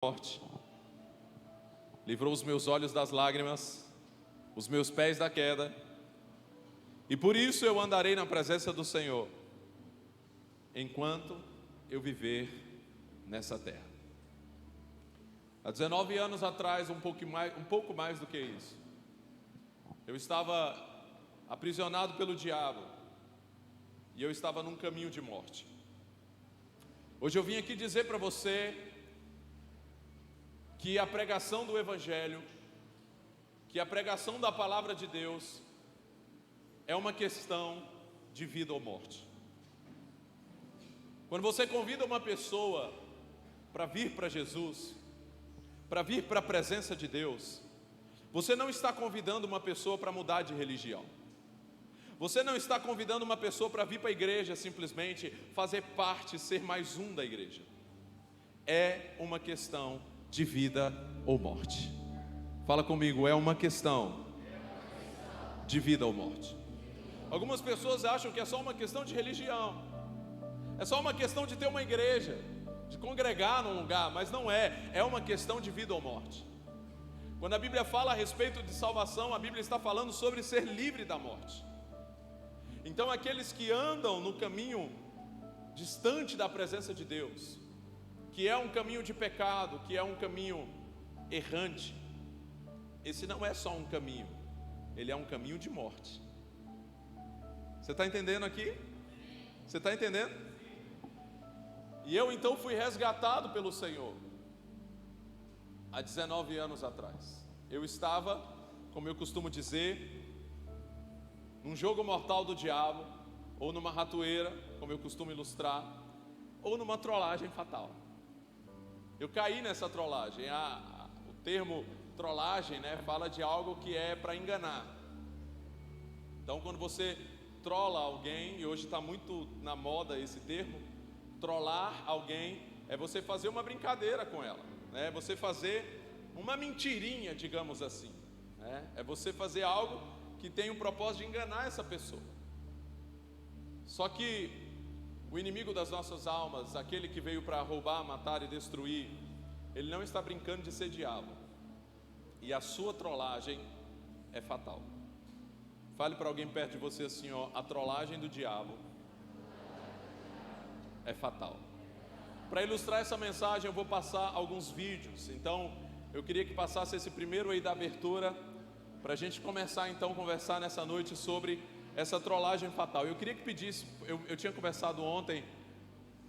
morte, livrou os meus olhos das lágrimas, os meus pés da queda, e por isso eu andarei na presença do Senhor, enquanto eu viver nessa terra. Há 19 anos atrás, um pouco mais do que isso, eu estava aprisionado pelo diabo, e eu estava num caminho de morte. Hoje eu vim aqui dizer para você que a pregação do Evangelho, que a pregação da Palavra de Deus é uma questão de vida ou morte. Quando você convida uma pessoa para vir para Jesus, para vir para a presença de Deus, você não está convidando uma pessoa para mudar de religião. Você não está convidando uma pessoa para vir para a igreja simplesmente fazer parte, ser mais um da igreja. É uma questão de vida ou morte. Fala comigo, é uma questão de vida ou morte. Algumas pessoas acham que é só uma questão de religião, é só uma questão de ter uma igreja, de congregar num lugar, mas não é, é uma questão de vida ou morte. Quando a Bíblia fala a respeito de salvação, a Bíblia está falando sobre ser livre da morte. Então aqueles que andam no caminho distante da presença de Deus, que é um caminho de pecado, que é um caminho errante, esse não é só um caminho, ele é um caminho de morte. Você está entendendo aqui? Você está entendendo? E eu então fui resgatado pelo Senhor há 19 anos atrás. Eu estava, como eu costumo dizer, num jogo mortal do diabo, ou numa ratoeira, como eu costumo ilustrar, ou numa trollagem fatal. Eu caí nessa trollagem. O termo trollagem, fala de algo que é para enganar. Então quando você trola alguém, e hoje está muito na moda esse termo, trollar alguém é você fazer uma brincadeira com ela, é você fazer uma mentirinha, digamos assim, é você fazer algo que tem o propósito de enganar essa pessoa. Só que o inimigo das nossas almas, aquele que veio para roubar, matar e destruir, ele não está brincando de ser diabo. E a sua trollagem é fatal. Fale para alguém perto de você assim, a trollagem do diabo é fatal. Para ilustrar essa mensagem eu vou passar alguns vídeos. Então eu queria que passasse esse primeiro aí da abertura, para a gente começar então a conversar nessa noite sobre essa trollagem fatal. Eu queria que pedisse, eu tinha conversado ontem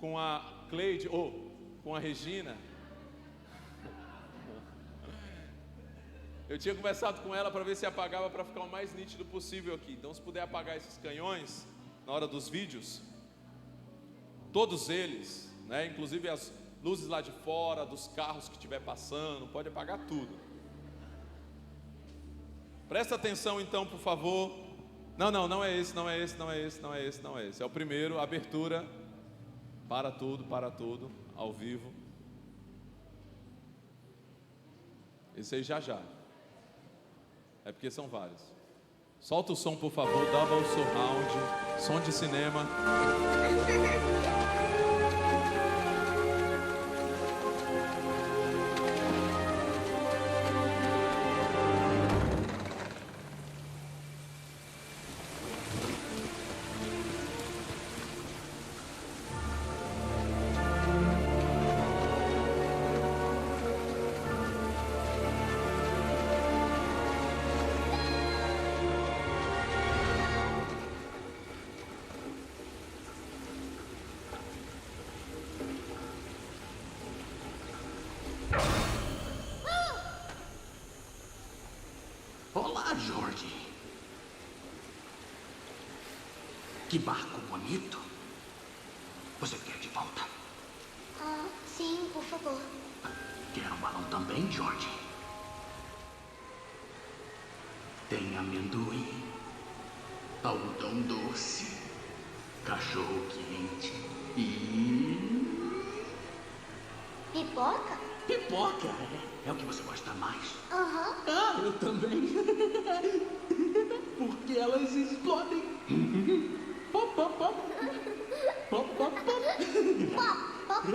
com a Cleide, com a Regina. Eu tinha conversado com ela para ver se apagava, para ficar o mais nítido possível aqui. Então se puder apagar esses canhões na hora dos vídeos, todos eles, inclusive as luzes lá de fora, dos carros que estiver passando, pode apagar tudo. Presta atenção então, por favor. Não é esse. É o primeiro, abertura. Para tudo, ao vivo. Esse aí já. É porque são vários. Solta o som, por favor, double surround, som de cinema. Olá, Jorge. Que barco bonito. Você quer de volta? Sim, por favor. Quer um balão também, Jorge? Tem amendoim, algodão doce, cachorro quente e... Pipoca? Pipoca, é o que você gosta mais. Aham. Eu também. Porque elas explodem. Pop, pop, pop. Pop, pop, pop. Pop, pop.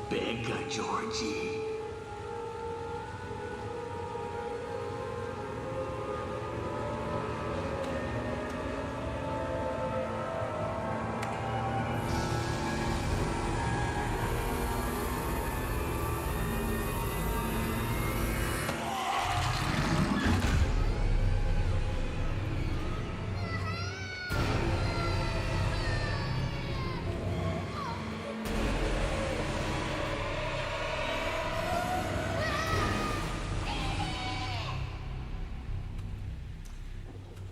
Pega, George.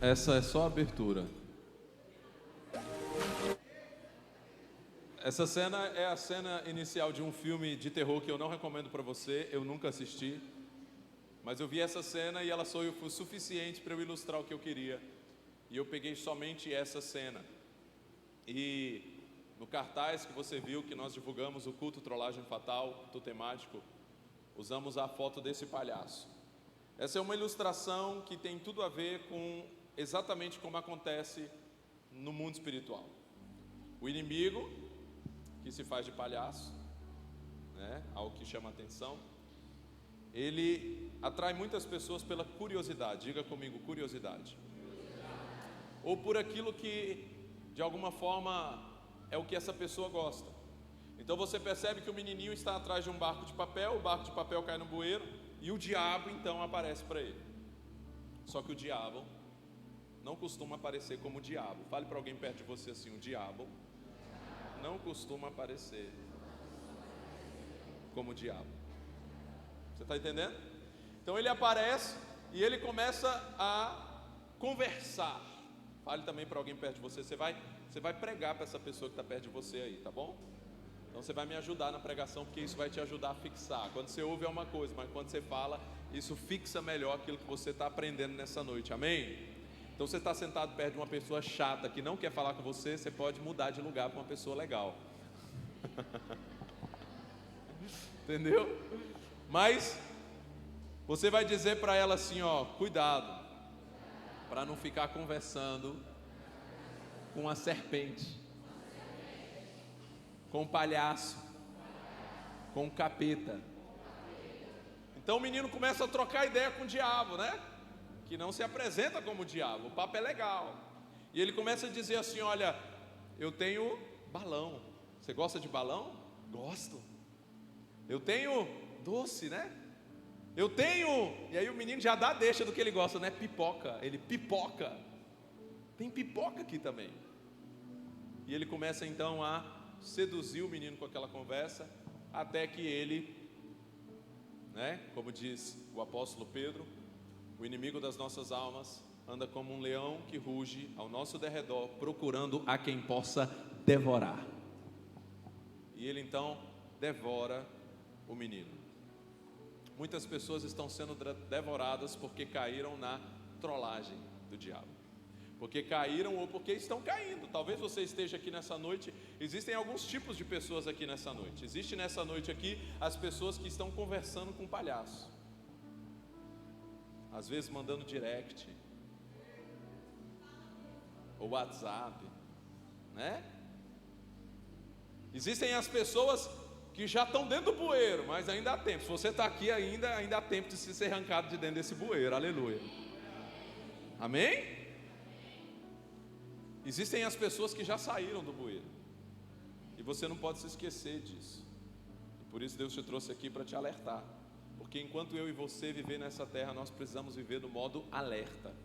Essa é só a abertura. Essa cena é a cena inicial de um filme de terror que eu não recomendo para você, eu nunca assisti. Mas eu vi essa cena e ela foi suficiente para eu ilustrar o que eu queria. E eu peguei somente essa cena. E no cartaz que você viu, que nós divulgamos, o culto Trollagem Fatal, culto temático, usamos a foto desse palhaço. Essa é uma ilustração que tem tudo a ver com exatamente como acontece no mundo espiritual. O inimigo, que se faz de palhaço, né, algo que chama atenção, ele atrai muitas pessoas pela curiosidade. Diga comigo, curiosidade. Ou por aquilo que, de alguma forma, é o que essa pessoa gosta. Então você percebe que o menininho está atrás de um barco de papel, o barco de papel cai no bueiro, e o diabo então aparece para ele. Só que o diabo não costuma aparecer como diabo. Fale para alguém perto de você assim: o diabo não costuma aparecer como diabo. Você está entendendo? Então ele aparece e ele começa a conversar. Fale também para alguém perto de você. Você vai pregar para essa pessoa que está perto de você aí, tá bom? Então você vai me ajudar na pregação, porque isso vai te ajudar a fixar. Quando você ouve é uma coisa, mas quando você fala, isso fixa melhor aquilo que você está aprendendo nessa noite, amém? Então você está sentado perto de uma pessoa chata que não quer falar com você, você pode mudar de lugar para uma pessoa legal. Entendeu? Mas você vai dizer para ela assim, ó, cuidado, para não ficar conversando com a serpente, com o palhaço, com o capeta. Então o menino começa a trocar ideia com o diabo, né? Que não se apresenta como diabo, o papo é legal. E ele começa a dizer assim: olha, eu tenho balão. Você gosta de balão? Gosto. Eu tenho doce, né? Eu tenho. E aí o menino já dá deixa do que ele gosta, né? Pipoca. Ele pipoca. Tem pipoca aqui também. E ele começa então a seduzir o menino com aquela conversa, até que ele, né? Como diz o apóstolo Pedro, o inimigo das nossas almas anda como um leão que ruge ao nosso derredor, procurando a quem possa devorar. E ele então devora o menino. Muitas pessoas estão sendo devoradas porque caíram na trollagem do diabo. Porque caíram ou porque estão caindo. Talvez você esteja aqui nessa noite. Existem alguns tipos de pessoas aqui nessa noite. Existe nessa noite aqui as pessoas que estão conversando com o palhaço. Às vezes mandando direct, ou WhatsApp, né? Existem as pessoas que já estão dentro do bueiro, mas ainda há tempo. Se você está aqui ainda há tempo de se ser arrancado de dentro desse bueiro, aleluia. Amém? Existem as pessoas que já saíram do bueiro, e você não pode se esquecer disso. E por isso Deus te trouxe aqui para te alertar. Porque enquanto eu e você viver nessa terra, nós precisamos viver no modo alerta.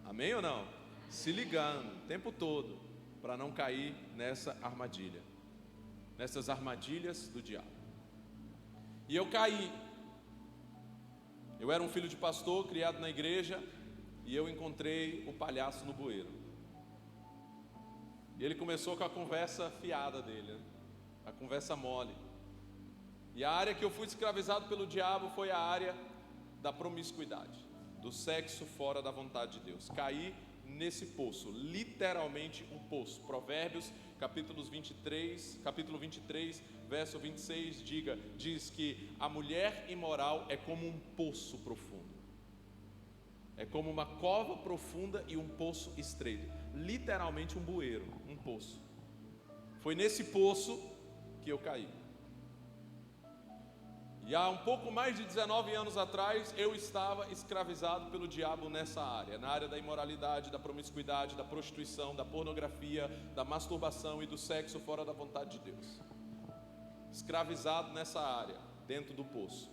Amém ou não? Se ligando o tempo todo para não cair nessa armadilha, nessas armadilhas do diabo. E eu caí. Eu era um filho de pastor, criado na igreja, e eu encontrei o palhaço no bueiro. E ele começou com a conversa fiada dele, né? A conversa mole. E a área que eu fui escravizado pelo diabo foi a área da promiscuidade, do sexo fora da vontade de Deus. Caí nesse poço, literalmente um poço. Provérbios, capítulo 23, verso 26, diz que a mulher imoral é como um poço profundo. É como uma cova profunda e um poço estreito. Literalmente um bueiro, um poço. Foi nesse poço que eu caí. E há um pouco mais de 19 anos atrás, eu estava escravizado pelo diabo nessa área, na área da imoralidade, da promiscuidade, da prostituição, da pornografia, da masturbação e do sexo fora da vontade de Deus. Escravizado nessa área, dentro do poço.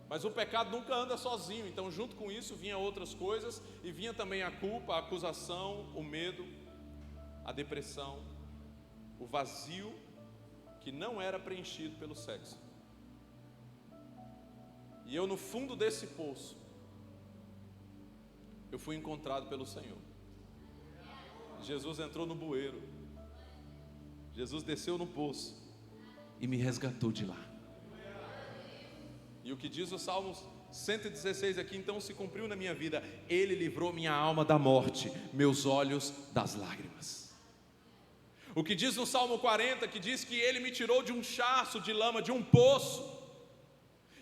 Mas o pecado nunca anda sozinho, então junto com isso vinha outras coisas, e vinha também a culpa, a acusação, o medo, a depressão, o vazio que não era preenchido pelo sexo. E eu, no fundo desse poço, eu fui encontrado pelo Senhor. Jesus entrou no bueiro, Jesus desceu no poço e me resgatou de lá. E o que diz o Salmo 116 aqui, então se cumpriu na minha vida: Ele livrou minha alma da morte, meus olhos das lágrimas. O que diz no Salmo 40, que diz que Ele me tirou de um charco de lama, de um poço,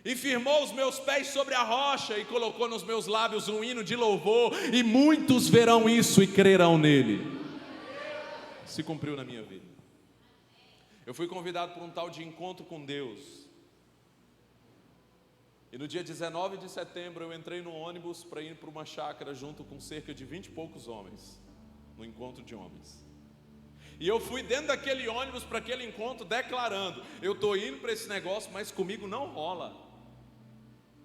e firmou os meus pés sobre a rocha, e colocou nos meus lábios um hino de louvor, e muitos verão isso e crerão nele. Se cumpriu na minha vida. Eu fui convidado por um tal de encontro com Deus, e no dia 19 de setembro eu entrei no ônibus para ir para uma chácara junto com cerca de 20 e poucos homens, no encontro de homens. E eu fui dentro daquele ônibus para aquele encontro declarando: eu estou indo para esse negócio, mas comigo não rola.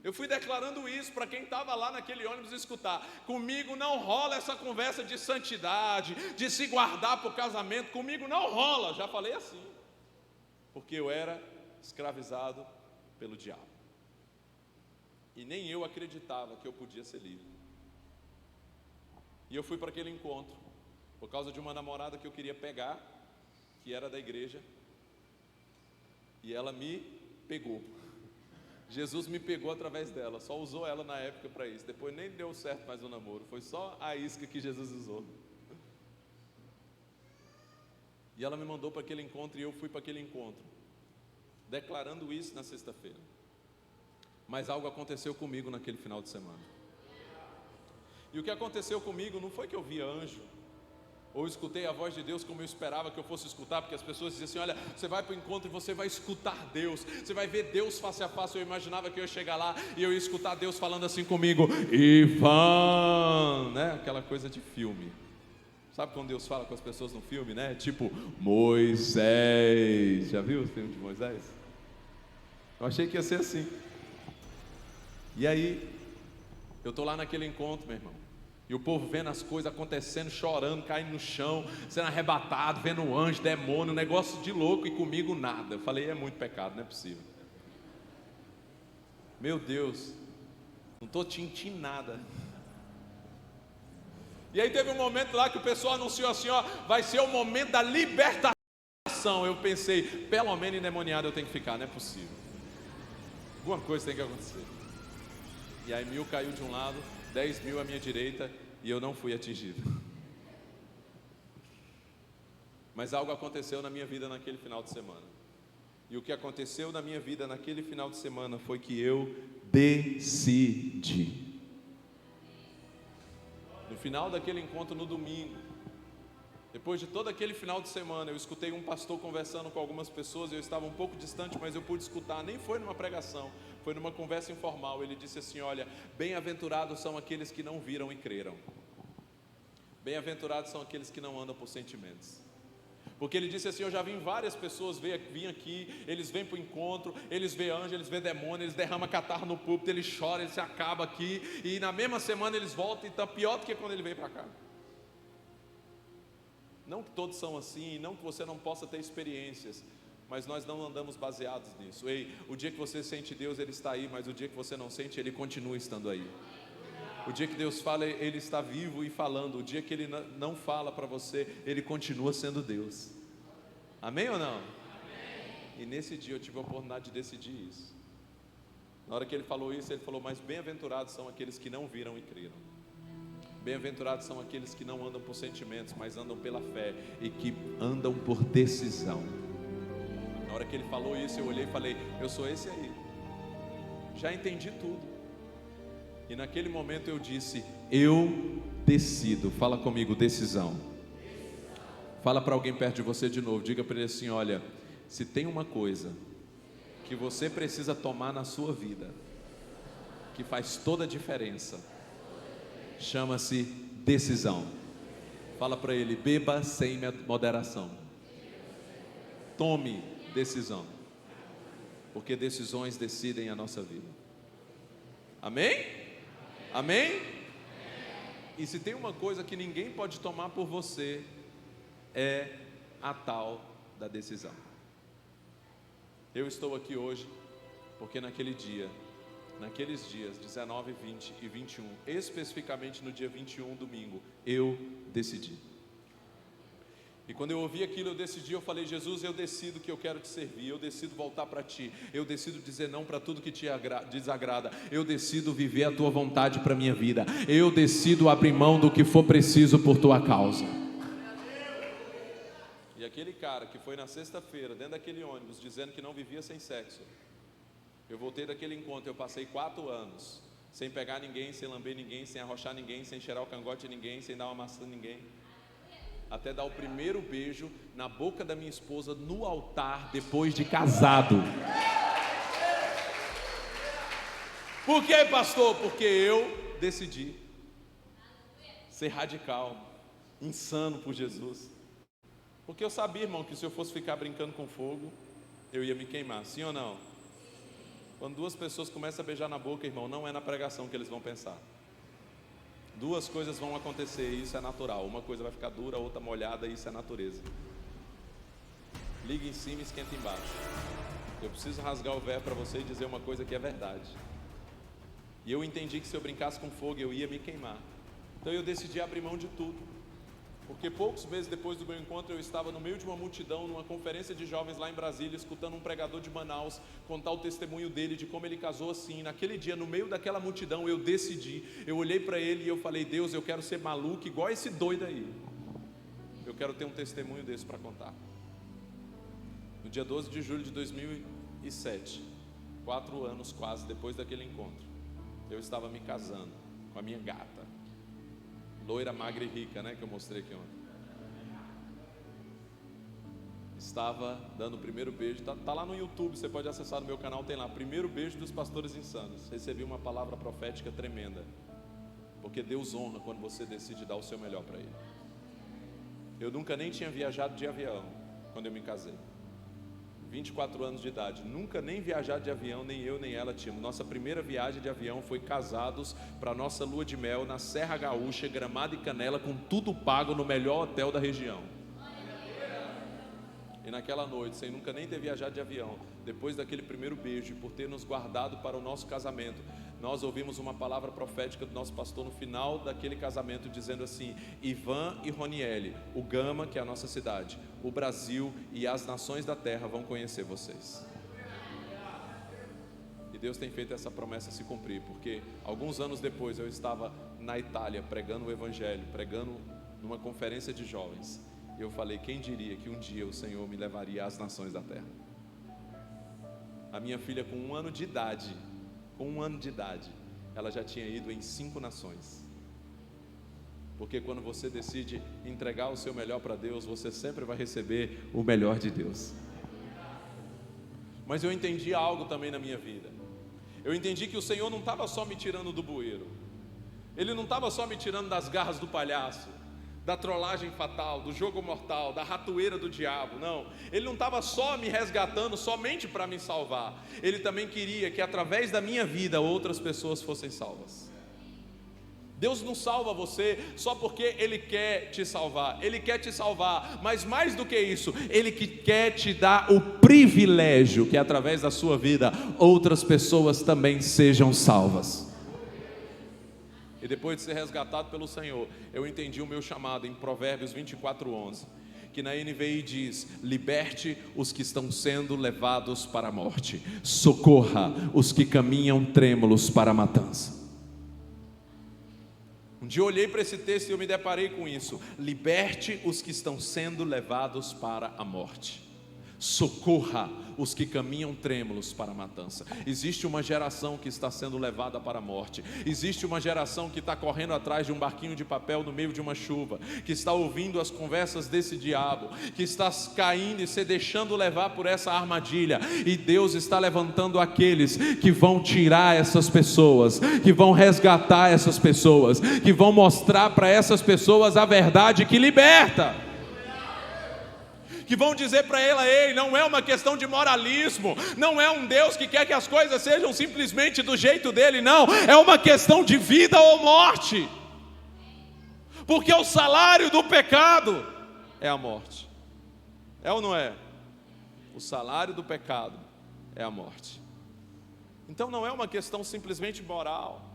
Eu fui declarando isso para quem estava lá naquele ônibus escutar: comigo não rola essa conversa de santidade, de se guardar para o casamento, comigo não rola. Já falei assim, porque eu era escravizado pelo diabo. E nem eu acreditava que eu podia ser livre. E eu fui para aquele encontro por causa de uma namorada que eu queria pegar, que era da igreja, e ela me pegou. Jesus me pegou através dela, só usou ela na época para isso. Depois nem deu certo mais o namoro, foi só a isca que Jesus usou. E ela me mandou para aquele encontro e eu fui para aquele encontro, declarando isso na sexta-feira. Mas algo aconteceu comigo naquele final de semana. E o que aconteceu comigo não foi que eu vi anjo, ou escutei a voz de Deus como eu esperava que eu fosse escutar, porque as pessoas diziam assim: olha, você vai para o encontro e você vai escutar Deus, você vai ver Deus face a face. Eu imaginava que eu ia chegar lá e eu ia escutar Deus falando assim comigo: Ivan, né? Aquela coisa de filme. Sabe quando Deus fala com as pessoas no filme, né? Tipo, Moisés. Já viu o filme de Moisés? Eu achei que ia ser assim. E aí, eu estou lá naquele encontro, meu irmão, e o povo vendo as coisas acontecendo, chorando, caindo no chão, sendo arrebatado, vendo um anjo, demônio, negócio de louco, e comigo nada. Eu falei: é muito pecado, não é possível. Meu Deus, não estou tintim nada. E aí teve um momento lá que o pessoal anunciou assim: ó, vai ser o momento da libertação. Eu pensei: pelo menos endemoniado eu tenho que ficar, não é possível. Alguma coisa tem que acontecer. E aí 1000 caiu de um lado, 10.000 à minha direita, e eu não fui atingido. Mas algo aconteceu na minha vida naquele final de semana. E o que aconteceu na minha vida naquele final de semana foi que eu decidi. No final daquele encontro no domingo, depois de todo aquele final de semana, eu escutei um pastor conversando com algumas pessoas. Eu estava um pouco distante, mas eu pude escutar. Nem foi numa pregação, foi numa conversa informal. Ele disse assim: olha, bem-aventurados são aqueles que não viram e creram. Bem-aventurados são aqueles que não andam por sentimentos. Porque ele disse assim: eu já vi várias pessoas vir aqui, eles vêm para o encontro, eles vê anjo, eles vê demônio, eles derramam catarro no púlpito, eles choram, eles se acabam aqui, e na mesma semana eles voltam e está pior do que quando ele veio para cá. Não que todos são assim, não que você não possa ter experiências, mas nós não andamos baseados nisso. Ei, o dia que você sente Deus, Ele está aí, mas o dia que você não sente, Ele continua estando aí. O dia que Deus fala, Ele está vivo e falando. O dia que Ele não fala para você, Ele continua sendo Deus. Amém ou não? Amém. E nesse dia eu tive a oportunidade de decidir isso. Na hora que Ele falou isso, Ele falou: mas bem-aventurados são aqueles que não viram e creram. Bem-aventurados são aqueles que não andam por sentimentos, mas andam pela fé, e que andam por decisão. Na hora que Ele falou isso, eu olhei e falei: eu sou esse aí. Já entendi tudo. E naquele momento eu disse: eu decido. Fala comigo: decisão. Fala para alguém perto de você de novo. Diga para ele assim: olha, se tem uma coisa que você precisa tomar na sua vida, que faz toda a diferença, chama-se decisão. Fala para ele: beba sem moderação. Tome decisão, porque decisões decidem a nossa vida. Amém? Amém? E se tem uma coisa que ninguém pode tomar por você, é a tal da decisão. Eu estou aqui hoje porque naqueles dias 19, 20 e 21, especificamente no dia 21, domingo, eu decidi. E quando eu ouvi aquilo, eu decidi, eu falei: Jesus, eu decido que eu quero te servir, eu decido voltar para ti, eu decido dizer não para tudo que te desagrada, eu decido viver a tua vontade para a minha vida, eu decido abrir mão do que for preciso por tua causa. E aquele cara que foi na sexta-feira, dentro daquele ônibus, dizendo que não vivia sem sexo, eu voltei daquele encontro, eu passei 4 anos, sem pegar ninguém, sem lamber ninguém, sem arrochar ninguém, sem cheirar o cangote de ninguém, sem dar uma maçã a ninguém, até dar o primeiro beijo na boca da minha esposa no altar, depois de casado. Por quê, pastor? Porque eu decidi ser radical, insano por Jesus. Porque eu sabia, irmão, que se eu fosse ficar brincando com fogo, eu ia me queimar, sim ou não? Quando 2 pessoas começam a beijar na boca, irmão, não é na pregação que eles vão pensar. 2 coisas vão acontecer, e isso é natural. Uma coisa vai ficar dura, a outra molhada, e isso é natureza. Liga em cima e esquenta embaixo. Eu preciso rasgar o véu para você e dizer uma coisa que é verdade. E eu entendi que se eu brincasse com fogo, eu ia me queimar. Então eu decidi abrir mão de tudo. Porque poucos meses depois do meu encontro, eu estava no meio de uma multidão, numa conferência de jovens lá em Brasília, escutando um pregador de Manaus contar o testemunho dele, de como ele casou assim. Naquele dia, no meio daquela multidão, eu decidi, eu olhei para ele e eu falei: Deus, eu quero ser maluco igual esse doido aí. Eu quero ter um testemunho desse para contar. No dia 12 de julho de 2007, 4 anos quase depois daquele encontro, eu estava me casando com a minha gata, loira, magra e rica, né, que eu mostrei aqui ontem. Estava dando o primeiro beijo, tá lá no YouTube, você pode acessar no meu canal, tem lá, primeiro beijo dos pastores insanos. Recebi uma palavra profética tremenda, porque Deus honra quando você decide dar o seu melhor para Ele. Eu nunca nem tinha viajado de avião quando eu me casei, 24 anos de idade, nunca nem viajado de avião, nem eu nem ela tínhamos. Nossa primeira viagem de avião foi casados para nossa lua de mel na Serra Gaúcha, Gramado e Canela, com tudo pago no melhor hotel da região. E naquela noite, sem nunca nem ter viajado de avião, depois daquele primeiro beijo e por ter nos guardado para o nosso casamento, nós ouvimos uma palavra profética do nosso pastor no final daquele casamento, dizendo assim: Ivan e Roniele, o Gama, que é a nossa cidade, o Brasil e as nações da terra vão conhecer vocês. E Deus tem feito essa promessa se cumprir, porque alguns anos depois eu estava na Itália pregando o Evangelho, pregando numa conferência de jovens, e eu falei: quem diria que um dia o Senhor me levaria às nações da terra? A minha filha, com 1 ano de idade, ela já tinha ido em 5 nações. Porque quando você decide entregar o seu melhor para Deus, você sempre vai receber o melhor de Deus. Mas eu entendi algo também na minha vida. Eu entendi que o Senhor não estava só me tirando do bueiro, Ele não estava só me tirando das garras do palhaço, da trollagem fatal, do jogo mortal, da ratoeira do diabo. Não, Ele não estava só me resgatando somente para me salvar. Ele também queria que através da minha vida outras pessoas fossem salvas. Deus não salva você só porque Ele quer te salvar. Ele quer te salvar, mas mais do que isso, Ele quer te dar o privilégio que através da sua vida outras pessoas também sejam salvas. E depois de ser resgatado pelo Senhor, eu entendi o meu chamado em Provérbios 24:11, que na NVI diz: liberte os que estão sendo levados para a morte, socorra os que caminham trêmulos para a matança. Um dia eu olhei para esse texto e eu me deparei com isso: liberte os que estão sendo levados para a morte, socorra os que caminham trêmulos para a matança. Existe uma geração que está sendo levada para a morte. Existe uma geração que está correndo atrás de um barquinho de papel no meio de uma chuva, que está ouvindo as conversas desse diabo, que está caindo e se deixando levar por essa armadilha. E Deus está levantando aqueles que vão tirar essas pessoas, que vão resgatar essas pessoas, que vão mostrar para essas pessoas a verdade que liberta, que vão dizer para ela: ei, não é uma questão de moralismo, não é um Deus que quer que as coisas sejam simplesmente do jeito dele, não, é uma questão de vida ou morte, porque o salário do pecado é a morte. É ou não é? O salário do pecado é a morte. Então não é uma questão simplesmente moral,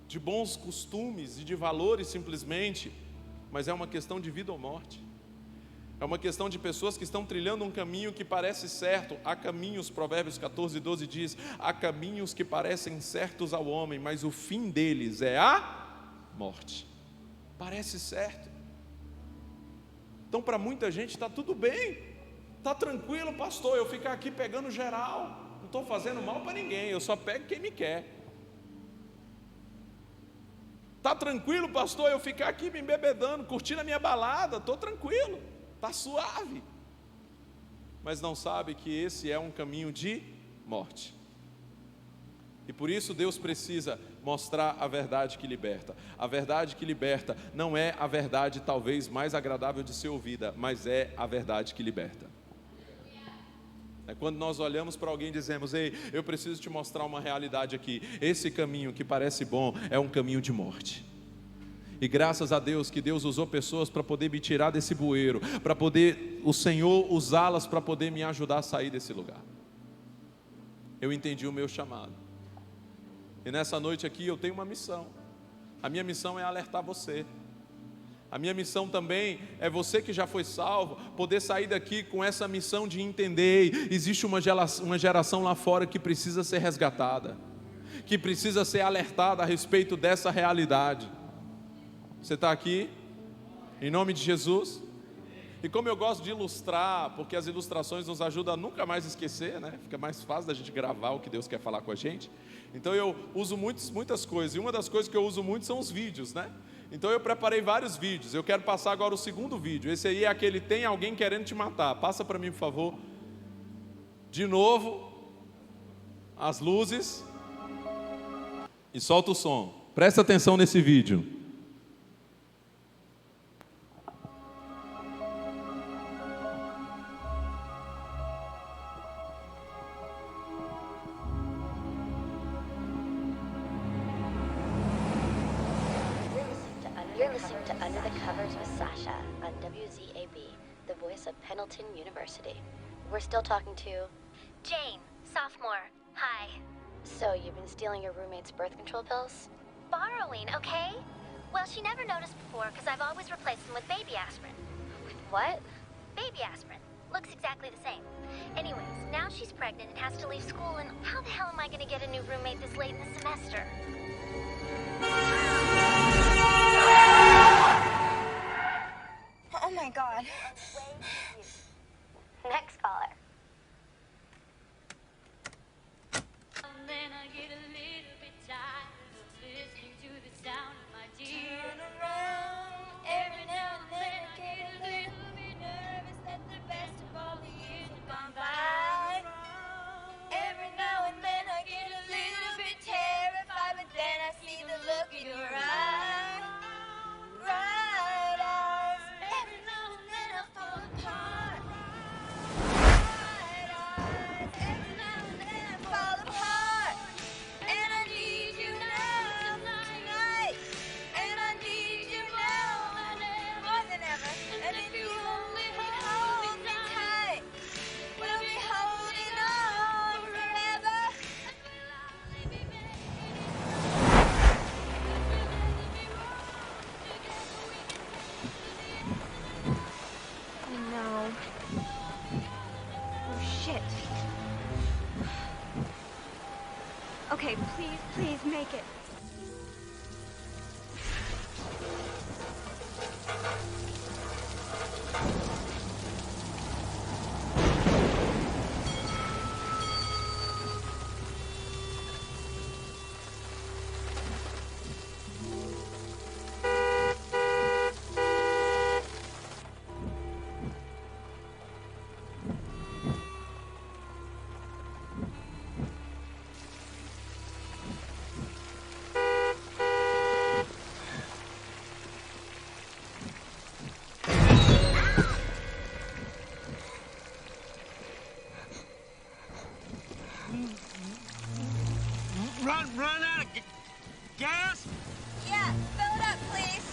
de bons costumes e de valores simplesmente, mas é uma questão de vida ou morte. É uma questão de pessoas que estão trilhando um caminho que parece certo. Há caminhos, Provérbios 14:12 diz: há caminhos que parecem certos ao homem, mas o fim deles é a morte. Parece certo. Então para muita gente está tudo bem, está tranquilo, pastor, eu ficar aqui pegando geral, não estou fazendo mal para ninguém, eu só pego quem me quer. Está tranquilo, pastor, eu ficar aqui me embebedando, curtindo a minha balada, estou tranquilo, está suave. Mas não sabe que esse é um caminho de morte. E por isso Deus precisa mostrar a verdade que liberta. A verdade que liberta não é a verdade talvez mais agradável de ser ouvida, mas é a verdade que liberta. É quando nós olhamos para alguém e dizemos: ei, eu preciso te mostrar uma realidade aqui. Esse caminho que parece bom é um caminho de morte. E graças a Deus que Deus usou pessoas para poder me tirar desse bueiro, para poder o Senhor usá-las para poder me ajudar a sair desse lugar. Eu entendi o meu chamado. E nessa noite aqui eu tenho uma missão. A minha missão é alertar você. A minha missão também é você que já foi salvo, poder sair daqui com essa missão de entender: existe uma geração lá fora que precisa ser resgatada, que precisa ser alertada a respeito dessa realidade. Você está aqui? Em nome de Jesus? E como eu gosto de ilustrar, porque as ilustrações nos ajudam a nunca mais esquecer, né? Fica mais fácil da gente gravar o que Deus quer falar com a gente. Então eu uso muitas coisas, e uma das coisas que eu uso muito são os vídeos, né? Então eu preparei vários vídeos. Eu quero passar agora o segundo vídeo. Esse aí é aquele: tem alguém querendo te matar. Passa para mim, por favor. De novo. As luzes. E solta o som. Presta atenção nesse vídeo. You're listening to Under the Covers with Sasha on WZAB, the voice of Pendleton University. We're still talking to... Jane, sophomore. Hi. So, you've been stealing your roommate's birth control pills? Borrowing, okay? Well, she never noticed before because I've always replaced them with baby aspirin. With what? Baby aspirin. Looks exactly the same. Anyways, now she's pregnant and has to leave school, and how the hell am I going to get a new roommate this late in the semester? Oh my God. Next caller. Then I get a little bit tired of listening to the sound of my tears. Turn around. Every now and then I get a little bit nervous that the best of all the years have gone by. Every now and then I get a little bit terrified, but then I see the look in your eyes. Bright eyes. Every now and then I fall apart. Bright eyes. Every now and then I fall apart. And I need you now tonight. And I need you now more than ever. And if you only hold me tight, we'll be holding on forever. Oh no. Oh shit. Okay, please make it. run out of gas? Yeah, fill it up, please.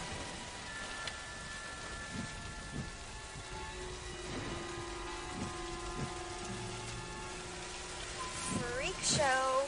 Freak show.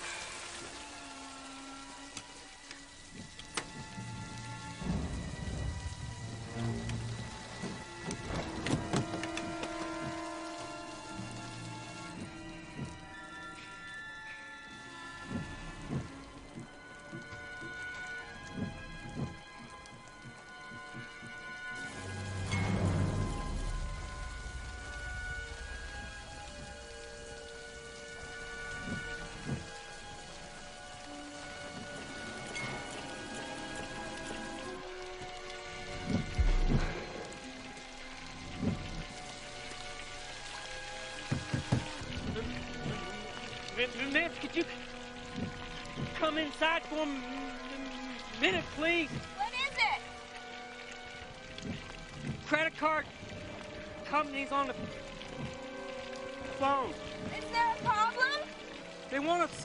Miss, could you come inside for a minute, please? What is it? Credit card company's on the phone. Is there a problem? They want to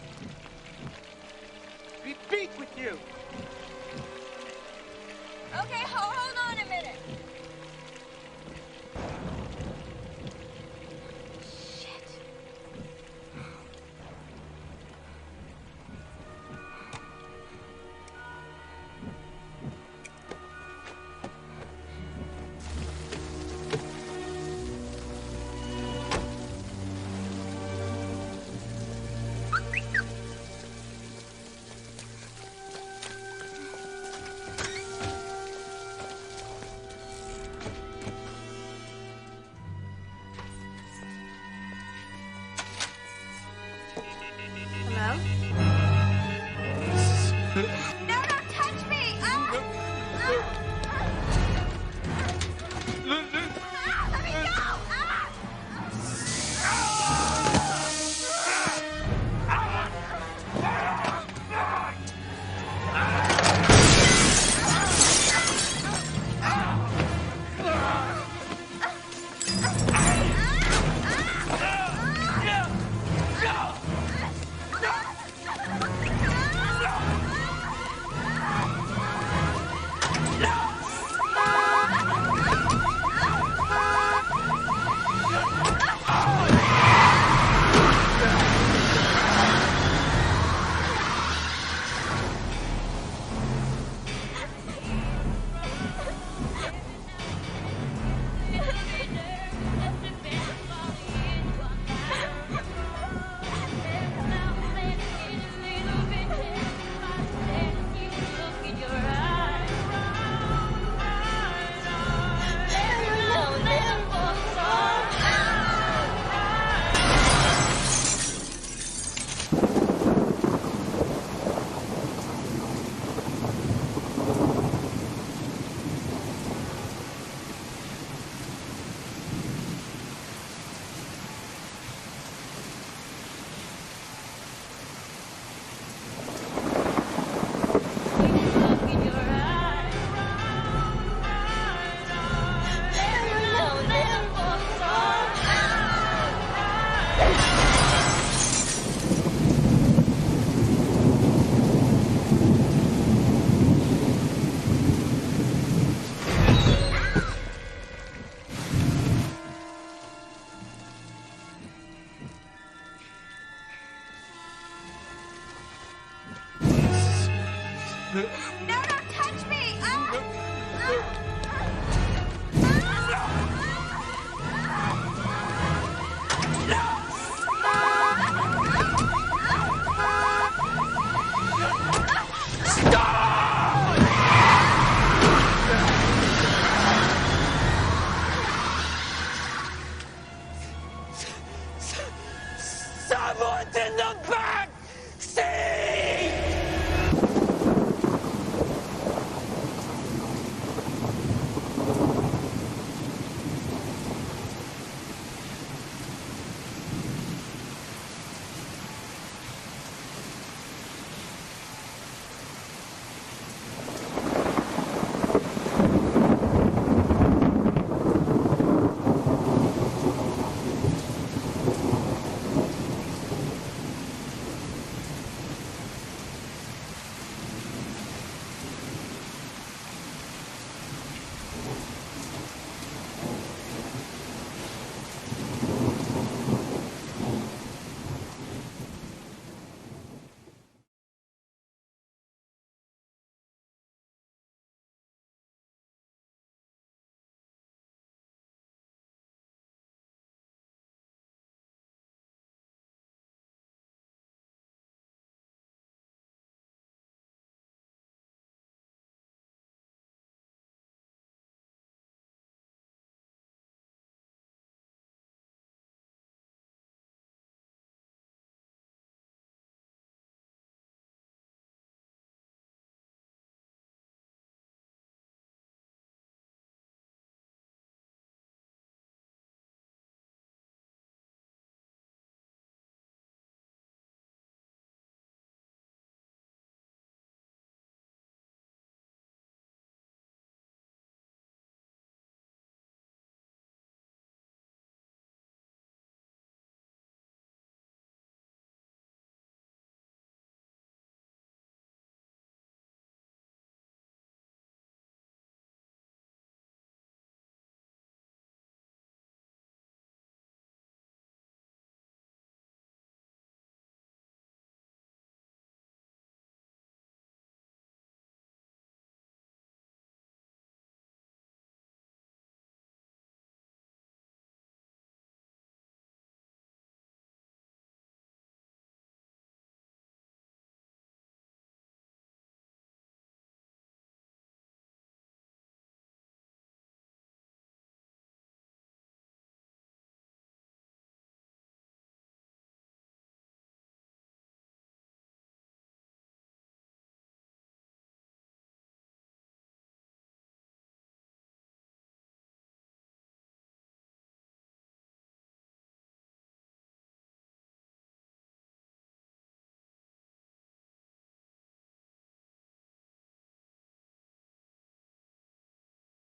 speak with you. Okay, hold on a minute. Hello? No, don't touch me! Let me go! No, don't touch me! Someone's in the back seat!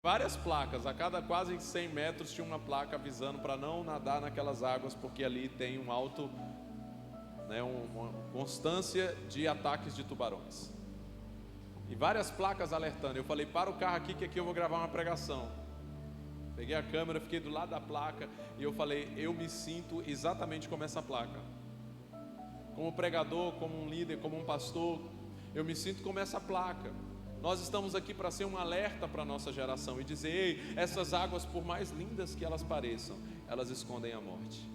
Várias placas, a cada quase 100 metros tinha uma placa avisando para não nadar naquelas águas, porque ali tem um alto, uma constância de ataques de tubarões. E várias placas alertando. Eu falei, para o carro aqui que aqui eu vou gravar uma pregação. Peguei a câmera, fiquei do lado da placa e eu falei, eu me sinto exatamente como essa placa. Como pregador, como um líder, como um pastor, eu me sinto como essa placa. Nós estamos aqui para ser um alerta para a nossa geração e dizer, ei, essas águas, por mais lindas que elas pareçam, elas escondem a morte.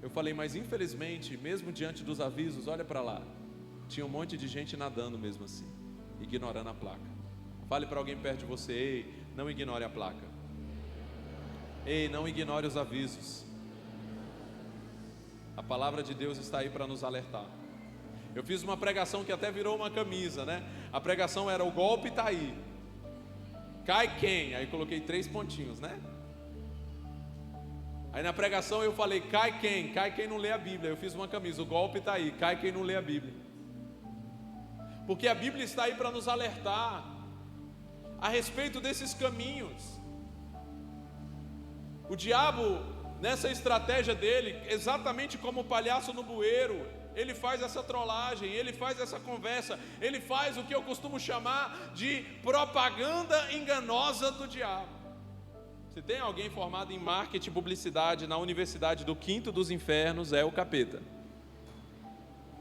Eu falei, mas infelizmente, mesmo diante dos avisos, olha para lá, tinha um monte de gente nadando mesmo assim, ignorando a placa. Fale para alguém perto de você, ei, não ignore a placa. Ei, não ignore os avisos. A palavra de Deus está aí para nos alertar. Eu fiz uma pregação que até virou uma camisa, né? A pregação era o golpe está aí. Cai quem? Aí coloquei 3 pontinhos, né? Aí na pregação eu falei, cai quem? Cai quem não lê a Bíblia. Eu fiz uma camisa, o golpe está aí, cai quem não lê a Bíblia. Porque a Bíblia está aí para nos alertar a respeito desses caminhos. O diabo, nessa estratégia dele, exatamente como o palhaço no bueiro, ele faz essa trollagem, ele faz essa conversa, ele faz o que eu costumo chamar de propaganda enganosa do diabo. Se tem alguém formado em marketing e publicidade na Universidade do Quinto dos Infernos, é o capeta.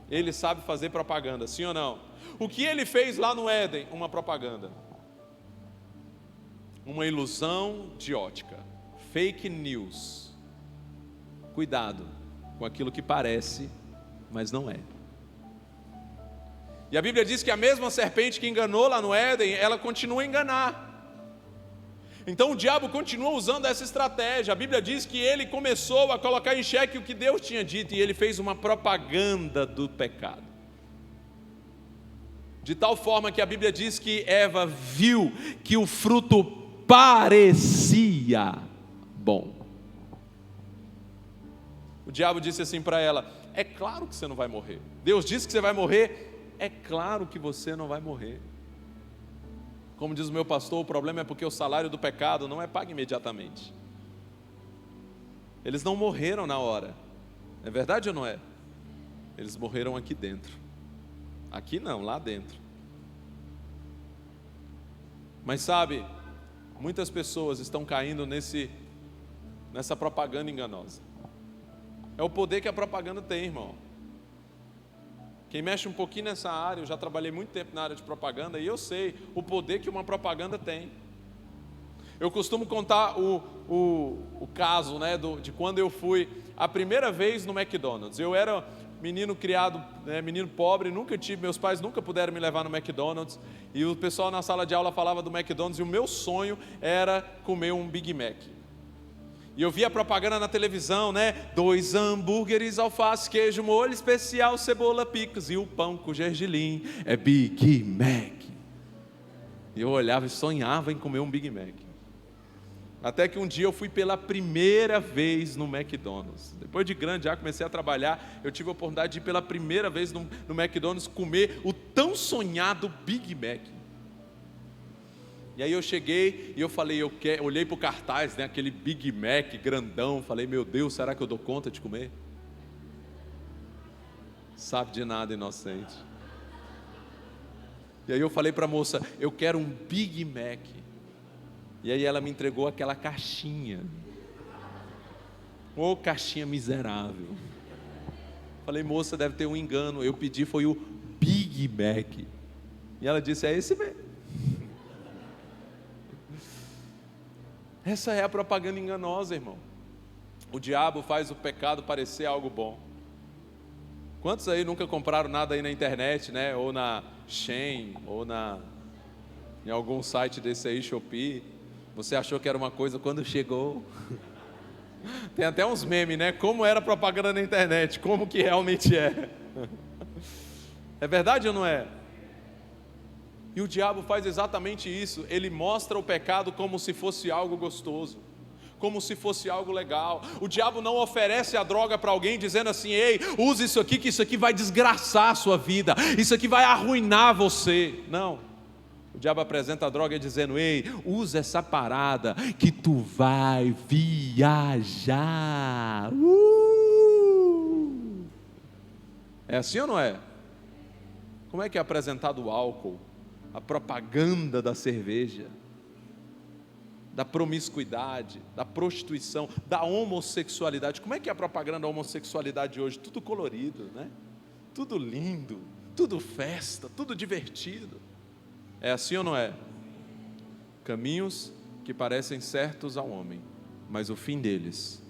Ele sabe fazer propaganda, sim ou não? O que ele fez lá no Éden? Uma propaganda. Uma ilusão de ótica. Fake news. Cuidado com aquilo que parece, mas não é. E a Bíblia diz que a mesma serpente que enganou lá no Éden, ela continua a enganar. Então o diabo continua usando essa estratégia. A Bíblia diz que ele começou a colocar em xeque o que Deus tinha dito, e ele fez uma propaganda do pecado. De tal forma que a Bíblia diz que Eva viu que o fruto parecia bom. O diabo disse assim para ela, é claro que você não vai morrer. Deus disse que você vai morrer, é claro que você não vai morrer. Como diz o meu pastor, o problema é porque o salário do pecado não é pago imediatamente. Eles não morreram na hora. É verdade ou não é? Eles morreram aqui dentro. Aqui não, lá dentro. Mas sabe, muitas pessoas estão caindo nessa propaganda enganosa. É o poder que a propaganda tem, irmão. Quem mexe um pouquinho nessa área, eu já trabalhei muito tempo na área de propaganda e eu sei o poder que uma propaganda tem. Eu costumo contar o caso, né, de quando eu fui a primeira vez no McDonald's. Eu era menino criado, menino pobre, meus pais nunca puderam me levar no McDonald's, e o pessoal na sala de aula falava do McDonald's, e o meu sonho era comer um Big Mac. E eu via a propaganda na televisão, né? 2 hambúrgueres, alface, queijo, molho especial, cebola, picos, e o pão com gergelim é Big Mac. E eu olhava e sonhava em comer um Big Mac. Até que um dia eu fui pela primeira vez no McDonald's. Depois de grande já comecei a trabalhar, eu tive a oportunidade de ir pela primeira vez no McDonald's comer o tão sonhado Big Mac. E aí eu cheguei e eu falei, olhei para o cartaz, né, aquele Big Mac grandão, falei, meu Deus, será que eu dou conta de comer? Sabe de nada, inocente. E aí eu falei para a moça, eu quero um Big Mac. E aí ela me entregou aquela caixinha. Ô, caixinha miserável. Falei, moça, deve ter um engano, eu pedi foi o Big Mac. E ela disse, é esse mesmo. Essa é a propaganda enganosa, irmão. O diabo faz o pecado parecer algo bom. Quantos aí nunca compraram nada aí na internet, né? Ou na Shein, ou em algum site desse aí, Shopee. Você achou que era uma coisa quando chegou. Tem até uns memes, né? Como era propaganda na internet, como que realmente é. É verdade ou não é? E o diabo faz exatamente isso, ele mostra o pecado como se fosse algo gostoso, como se fosse algo legal. O diabo não oferece a droga para alguém dizendo assim, ei, use isso aqui que isso aqui vai desgraçar a sua vida, isso aqui vai arruinar você. Não. O diabo apresenta a droga dizendo: ei, usa essa parada que tu vai viajar. É assim ou não é? Como é que é apresentado o álcool? A propaganda da cerveja, da promiscuidade, da prostituição, da homossexualidade. Como é que é a propaganda da homossexualidade hoje? Tudo colorido, né? Tudo lindo, tudo festa, tudo divertido. É assim ou não é? Caminhos que parecem certos ao homem, mas o fim deles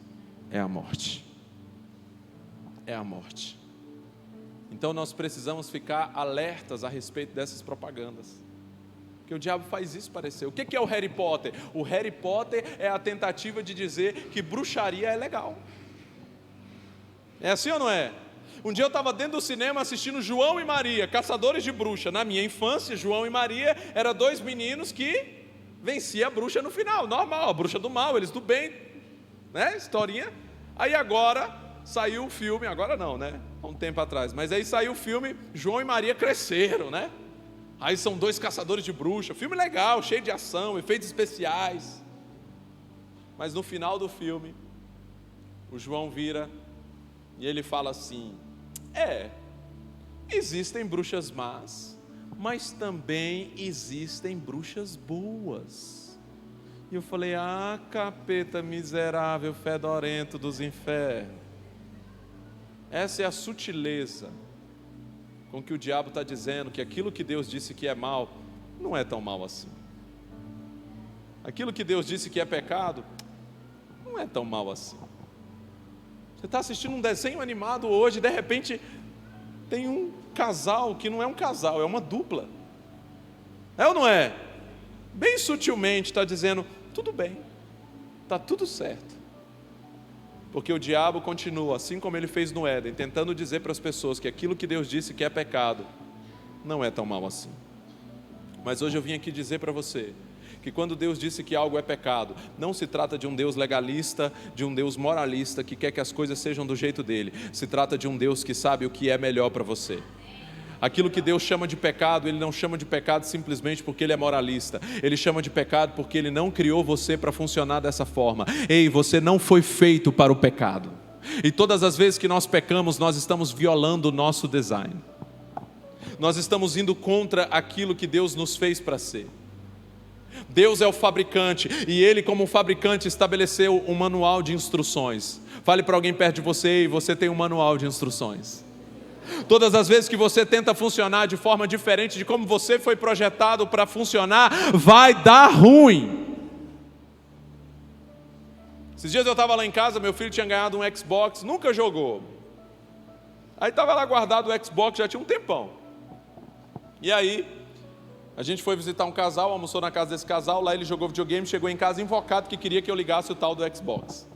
é a morte. É a morte. Então nós precisamos ficar alertas a respeito dessas propagandas. Porque o diabo faz isso parecer. O que é o Harry Potter? O Harry Potter é a tentativa de dizer que bruxaria é legal. É assim ou não é? Um dia eu estava dentro do cinema assistindo João e Maria, Caçadores de Bruxa. Na minha infância, João e Maria eram dois meninos que venciam a bruxa no final. Normal, a bruxa do mal, eles do bem, né? Historinha. Aí agora saiu o filme, agora não, né? Há um tempo atrás. Mas aí saiu o filme, João e Maria cresceram, né? Aí são dois caçadores de bruxa. Filme legal, cheio de ação, efeitos especiais. Mas no final do filme, o João vira e ele fala assim: existem bruxas más, mas também existem bruxas boas. E eu falei: ah, capeta miserável, fedorento dos infernos. Essa é a sutileza com que o diabo está dizendo que aquilo que Deus disse que é mal, não é tão mal assim. Aquilo que Deus disse que é pecado, não é tão mal assim. Você está assistindo um desenho animado hoje, de repente tem um casal que não é um casal, é uma dupla. É ou não é? Bem sutilmente está dizendo: tudo bem, está tudo certo. Porque o diabo continua, assim como ele fez no Éden, tentando dizer para as pessoas que aquilo que Deus disse que é pecado, não é tão mal assim. Mas hoje eu vim aqui dizer para você que quando Deus disse que algo é pecado, não se trata de um Deus legalista, de um Deus moralista que quer que as coisas sejam do jeito dele. Se trata de um Deus que sabe o que é melhor para você. Aquilo que Deus chama de pecado, Ele não chama de pecado simplesmente porque Ele é moralista. Ele chama de pecado porque Ele não criou você para funcionar dessa forma. Ei, você não foi feito para o pecado. E todas as vezes que nós pecamos, nós estamos violando o nosso design. Nós estamos indo contra aquilo que Deus nos fez para ser. Deus é o fabricante e Ele, como fabricante, estabeleceu um manual de instruções. Fale para alguém perto de você: e você tem um manual de instruções. Todas as vezes que você tenta funcionar de forma diferente de como você foi projetado para funcionar, vai dar ruim. Esses dias eu estava lá em casa, meu filho tinha ganhado um Xbox, nunca jogou. Aí estava lá guardado o Xbox, já tinha um tempão. E aí, a gente foi visitar um casal, almoçou na casa desse casal, lá ele jogou videogame, chegou em casa invocado que queria que eu ligasse o tal do Xbox.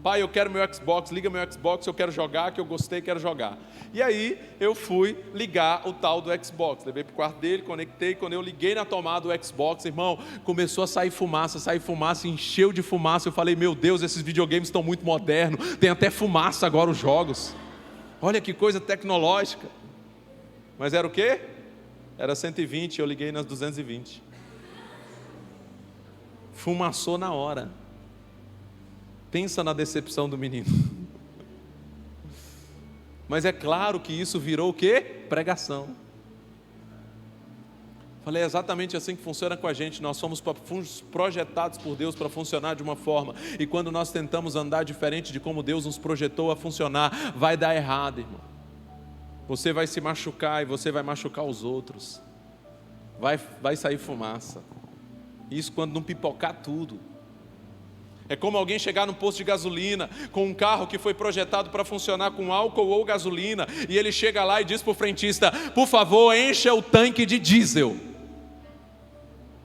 Pai, eu quero meu Xbox, liga meu Xbox, eu quero jogar, que eu gostei, quero jogar. E aí eu fui ligar o tal do Xbox, levei para o quarto dele, conectei, quando eu liguei na tomada do Xbox, irmão, começou a sair fumaça, encheu de fumaça. Eu falei: meu Deus, esses videogames estão muito modernos, tem até fumaça agora os jogos. Olha que coisa tecnológica. Mas era o quê? Era 120, eu liguei nas 220. Fumaçou na hora. Pensa na decepção do menino. Mas é claro que isso virou o quê? Pregação. Falei: é exatamente assim que funciona com a gente. Nós somos projetados por Deus para funcionar de uma forma. E quando nós tentamos andar diferente de como Deus nos projetou a funcionar, vai dar errado, irmão. Você vai se machucar e você vai machucar os outros. Vai sair fumaça. Isso quando não pipocar tudo. É como alguém chegar no posto de gasolina com um carro que foi projetado para funcionar com álcool ou gasolina, e ele chega lá e diz para o frentista: por favor, encha o tanque de diesel.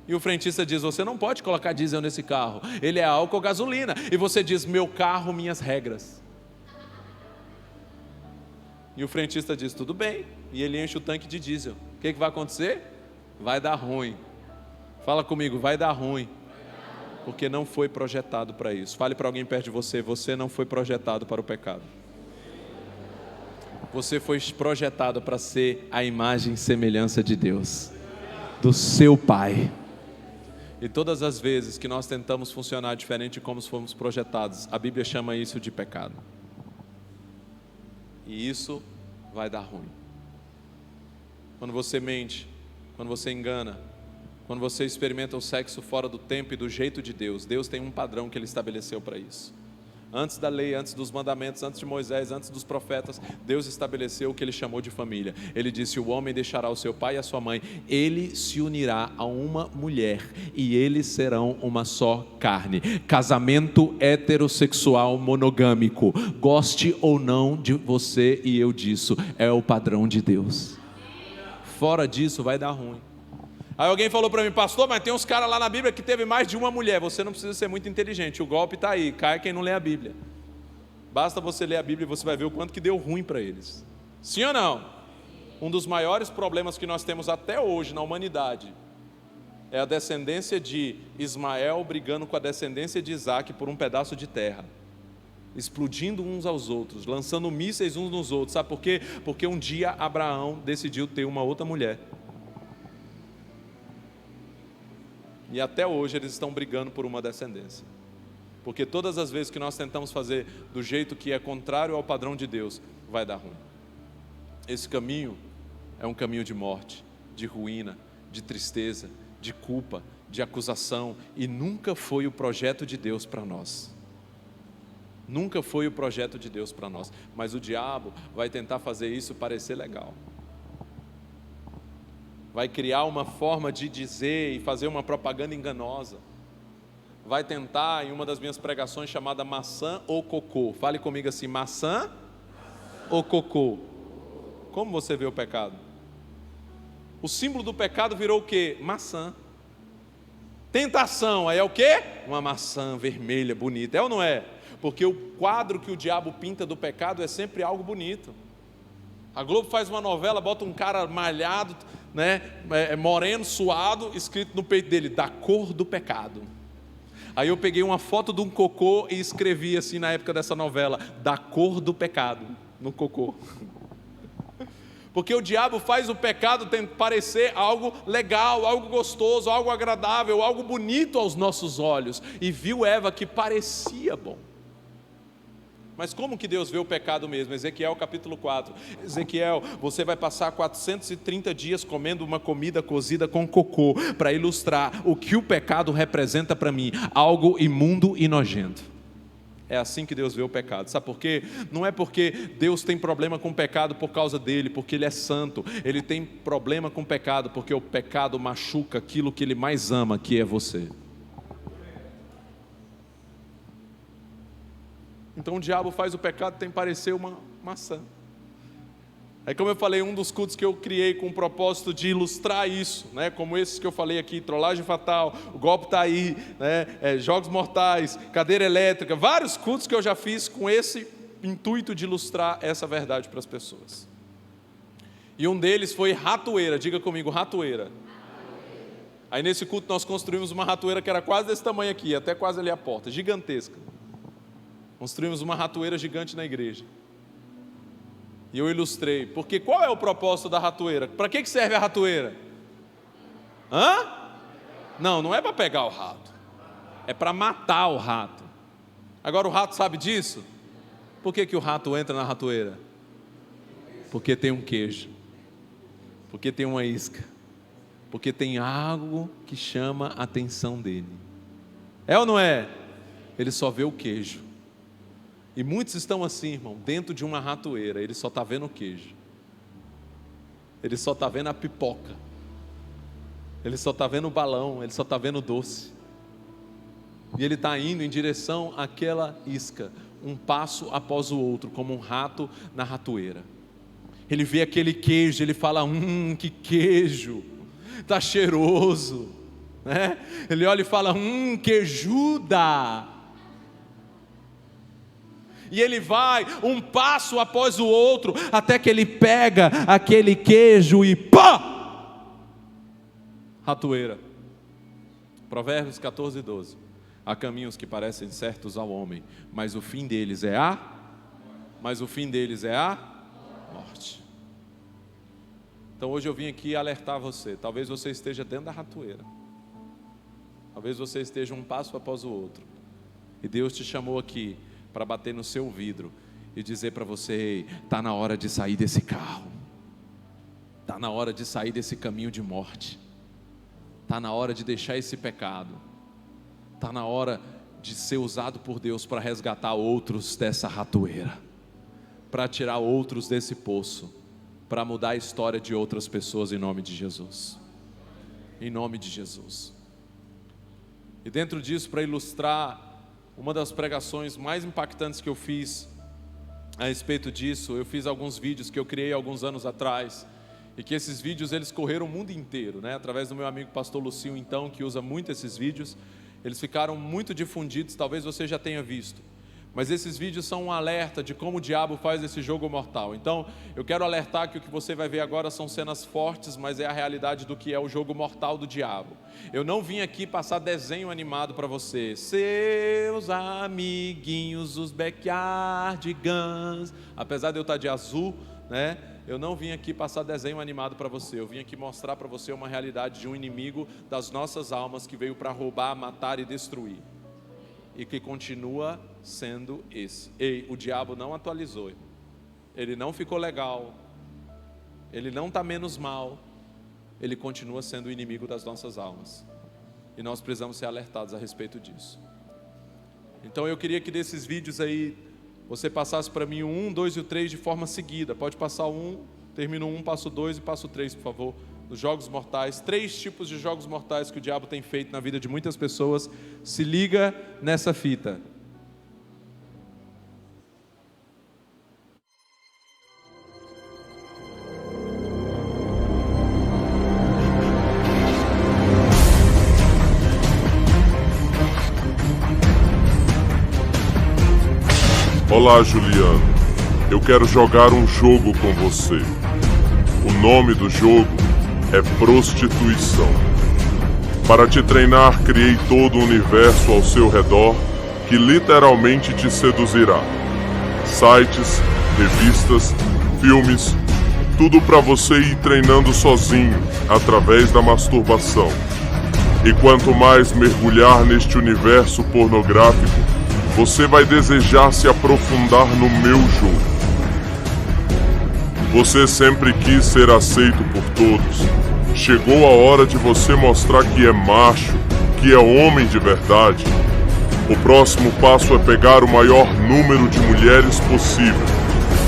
E o frentista diz: você não pode colocar diesel nesse carro, ele é álcool ou gasolina. E você diz: meu carro, minhas regras. E o frentista diz: tudo bem. E ele enche o tanque de diesel. O que vai acontecer? Vai dar ruim. Fala comigo: vai dar ruim. Porque não foi projetado para isso. Fale para alguém perto de você: você não foi projetado para o pecado. Você foi projetado para ser a imagem e semelhança de Deus. do seu Pai. E todas as vezes que nós tentamos funcionar diferente de como fomos projetados, a Bíblia chama isso de pecado. E isso vai dar ruim. Quando você mente, quando você engana, quando você experimenta o sexo fora do tempo e do jeito de Deus, Deus tem um padrão que Ele estabeleceu para isso. Antes da lei, antes dos mandamentos, antes de Moisés, antes dos profetas, Deus estabeleceu o que Ele chamou de família. Ele disse: o homem deixará o seu pai e a sua mãe, ele se unirá a uma mulher e eles serão uma só carne. Casamento heterossexual monogâmico, goste ou não de você e eu disso, é o padrão de Deus. Fora disso vai dar ruim. Aí alguém falou para mim: pastor, mas tem uns caras lá na Bíblia que teve mais de uma mulher. Você não precisa ser muito inteligente, o golpe está aí, cai quem não lê a Bíblia. Basta você ler a Bíblia e você vai ver o quanto que deu ruim para eles. Sim ou não? Um dos maiores problemas que nós temos até hoje na humanidade é a descendência de Ismael brigando com a descendência de Isaac por um pedaço de terra, explodindo uns aos outros, lançando mísseis uns nos outros. Sabe por quê? Porque um dia Abraão decidiu ter uma outra mulher. E até hoje eles estão brigando por uma descendência. Porque todas as vezes que nós tentamos fazer do jeito que é contrário ao padrão de Deus, vai dar ruim. Esse caminho é um caminho de morte, de ruína, de tristeza, de culpa, de acusação. E nunca foi o projeto de Deus para nós. Nunca foi o projeto de Deus para nós. Mas o diabo vai tentar fazer isso parecer legal. Vai criar uma forma de dizer e fazer uma propaganda enganosa. Vai tentar, em uma das minhas pregações, chamada maçã ou cocô. Fale comigo assim: maçã ou cocô? Como você vê o pecado? O símbolo do pecado virou o quê? Maçã. Tentação, aí é o quê? Uma maçã vermelha, bonita. É ou não é? Porque o quadro que o diabo pinta do pecado é sempre algo bonito. A Globo faz uma novela, bota um cara malhado, né, moreno, suado, escrito no peito dele: da cor do pecado. Aí eu peguei uma foto de um cocô e escrevi assim na época dessa novela: da cor do pecado, no cocô. Porque o diabo faz o pecado parecer algo legal, algo gostoso, algo agradável, algo bonito aos nossos olhos. E viu Eva que parecia bom. Mas como que Deus vê o pecado mesmo? Ezequiel capítulo 4. Ezequiel, você vai passar 430 dias comendo uma comida cozida com cocô, para ilustrar o que o pecado representa para mim: algo imundo e nojento. É assim que Deus vê o pecado. Sabe por quê? Não é porque Deus tem problema com o pecado por causa dele, porque Ele é santo. Ele tem problema com o pecado porque o pecado machuca aquilo que Ele mais ama, que é você. Então o diabo faz o pecado tem parecer uma maçã. Aí, como eu falei, um dos cultos que eu criei com o propósito de ilustrar isso, né, como esses que eu falei aqui: trollagem fatal, o golpe está aí, né, jogos mortais, cadeira elétrica, vários cultos que eu já fiz com esse intuito de ilustrar essa verdade para as pessoas. E um deles foi ratoeira. Diga comigo: ratoeira. Aí nesse culto nós construímos uma ratoeira que era quase desse tamanho aqui, até quase ali a porta, gigantesca. Construímos uma ratoeira gigante na igreja. E eu ilustrei, porque qual é o propósito da ratoeira? Para que serve a ratoeira? Não é para pegar o rato, é para matar o rato. Agora o rato sabe disso? Por que o rato entra na ratoeira? Porque tem um queijo, porque tem uma isca, porque tem algo que chama a atenção dele. É ou não é? Ele só vê o queijo. E muitos estão assim, irmão, dentro de uma ratoeira. Ele só está vendo o queijo, ele só está vendo a pipoca, ele só está vendo o balão, ele só está vendo o doce. E ele está indo em direção àquela isca, um passo após o outro, como um rato na ratoeira. Ele vê aquele queijo, ele fala: que queijo, está cheiroso, né? Ele olha e fala: queijuda. E ele vai um passo após o outro, até que ele pega aquele queijo e pá! Ratoeira. Provérbios 14:12. Há caminhos que parecem certos ao homem, mas o fim deles é a morte. Então hoje eu vim aqui alertar você. Talvez você esteja dentro da ratoeira. Talvez você esteja um passo após o outro. E Deus te chamou aqui para bater no seu vidro e dizer para você: ei, está na hora de sair desse carro. Está na hora de sair desse caminho de morte. Está na hora de deixar esse pecado. Está na hora de ser usado por Deus para resgatar outros dessa ratoeira, para tirar outros desse poço, para mudar a história de outras pessoas em nome de Jesus. Em nome de Jesus. E dentro disso, para ilustrar uma das pregações mais impactantes que eu fiz a respeito disso, eu fiz alguns vídeos que eu criei alguns anos atrás, e que esses vídeos eles correram o mundo inteiro, né? Através do meu amigo pastor Lucio, então, que usa muito esses vídeos. Eles ficaram muito difundidos, talvez você já tenha visto. Mas esses vídeos são um alerta de como o diabo faz esse jogo mortal. Então, eu quero alertar que o que você vai ver agora são cenas fortes, mas é a realidade do que é o jogo mortal do diabo. Eu não vim aqui passar desenho animado para você. Seus amiguinhos, os Backyardigans. Apesar de eu estar de azul, né? Eu não vim aqui passar desenho animado para você. Eu vim aqui mostrar para você uma realidade de um inimigo das nossas almas que veio para roubar, matar e destruir. E que continua sendo esse. Ei, o diabo não atualizou. Ele não ficou legal. Ele não está menos mal. Ele continua sendo o inimigo das nossas almas. E nós precisamos ser alertados a respeito disso. Então eu queria que desses vídeos aí você passasse para mim o 1, 2 e o 3 de forma seguida. Pode passar o 1, termino o 1, passo o 2 e passo o 3, por favor. Os jogos mortais, 3 tipos de jogos mortais que o diabo tem feito na vida de muitas pessoas. Se liga nessa fita. Olá, Juliano. Eu quero jogar um jogo com você. O nome do jogo é Prostituição. Para te treinar, criei todo o universo ao seu redor que literalmente te seduzirá. Sites, revistas, filmes, tudo para você ir treinando sozinho, através da masturbação. E quanto mais mergulhar neste universo pornográfico, você vai desejar se aprofundar no meu jogo. Você sempre quis ser aceito por todos. Chegou a hora de você mostrar que é macho, que é homem de verdade. O próximo passo é pegar o maior número de mulheres possível.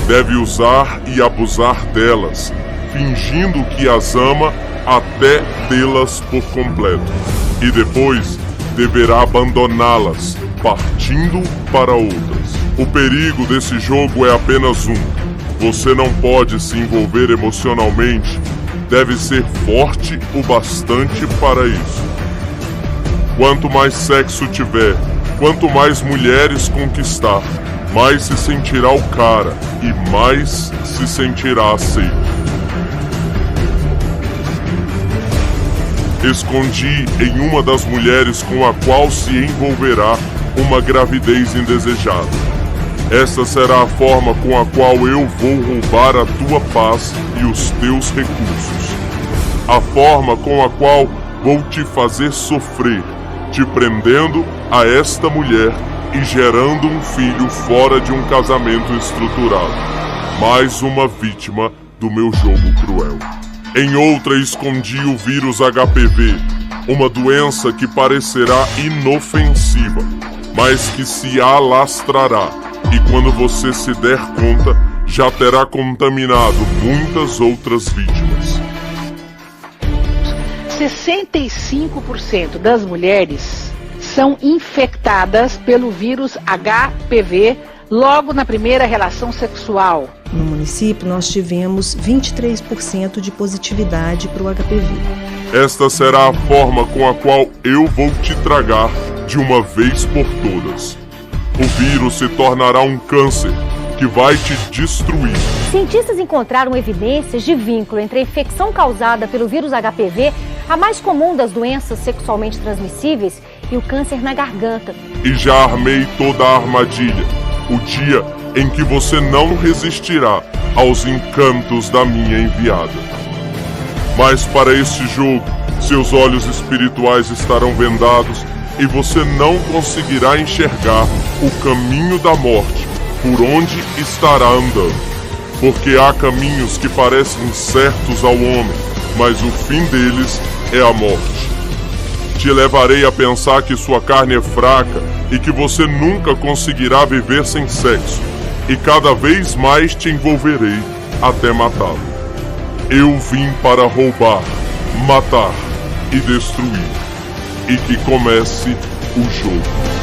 Deve usar e abusar delas, fingindo que as ama até tê-las por completo. E depois deverá abandoná-las, partindo para outras. O perigo desse jogo é apenas um. Você não pode se envolver emocionalmente. Deve ser forte o bastante para isso. Quanto mais sexo tiver, quanto mais mulheres conquistar, mais se sentirá o cara e mais se sentirá aceito. Escondi em uma das mulheres com a qual se envolverá uma gravidez indesejada. Essa será a forma com a qual eu vou roubar a tua paz e os teus recursos. A forma com a qual vou te fazer sofrer, te prendendo a esta mulher e gerando um filho fora de um casamento estruturado. Mais uma vítima do meu jogo cruel. Em outra escondi o vírus HPV, uma doença que parecerá inofensiva, mas que se alastrará, e quando você se der conta, já terá contaminado muitas outras vítimas. 65% das mulheres são infectadas pelo vírus HPV logo na primeira relação sexual. No município, nós tivemos 23% de positividade para o HPV. Esta será a forma com a qual eu vou te tragar de uma vez por todas. O vírus se tornará um câncer que vai te destruir. Cientistas encontraram evidências de vínculo entre a infecção causada pelo vírus HPV, a mais comum das doenças sexualmente transmissíveis, e o câncer na garganta. E já armei toda a armadilha. O dia em que você não resistirá aos encantos da minha enviada. Mas para este jogo, seus olhos espirituais estarão vendados e você não conseguirá enxergar o caminho da morte por onde estará andando. Porque há caminhos que parecem certos ao homem, mas o fim deles é a morte. Te levarei a pensar que sua carne é fraca e que você nunca conseguirá viver sem sexo, e cada vez mais te envolverei até matá-lo. Eu vim para roubar, matar e destruir, e que comece o jogo.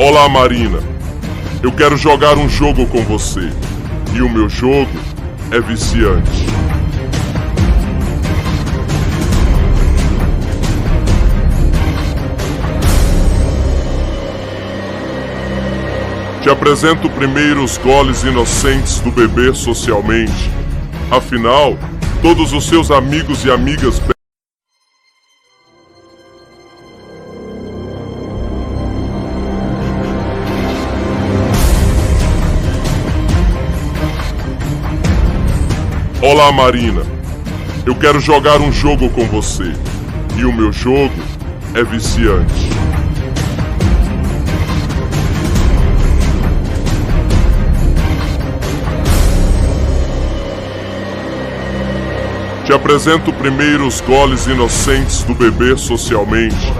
Olá, Marina. Eu quero jogar um jogo com você. E o meu jogo é viciante. Te apresento primeiro os goles inocentes do beber socialmente. Afinal, todos os seus amigos e amigas Olá, Marina. Eu quero jogar um jogo com você. E o meu jogo é viciante. Te apresento primeiro os goles inocentes do beber socialmente.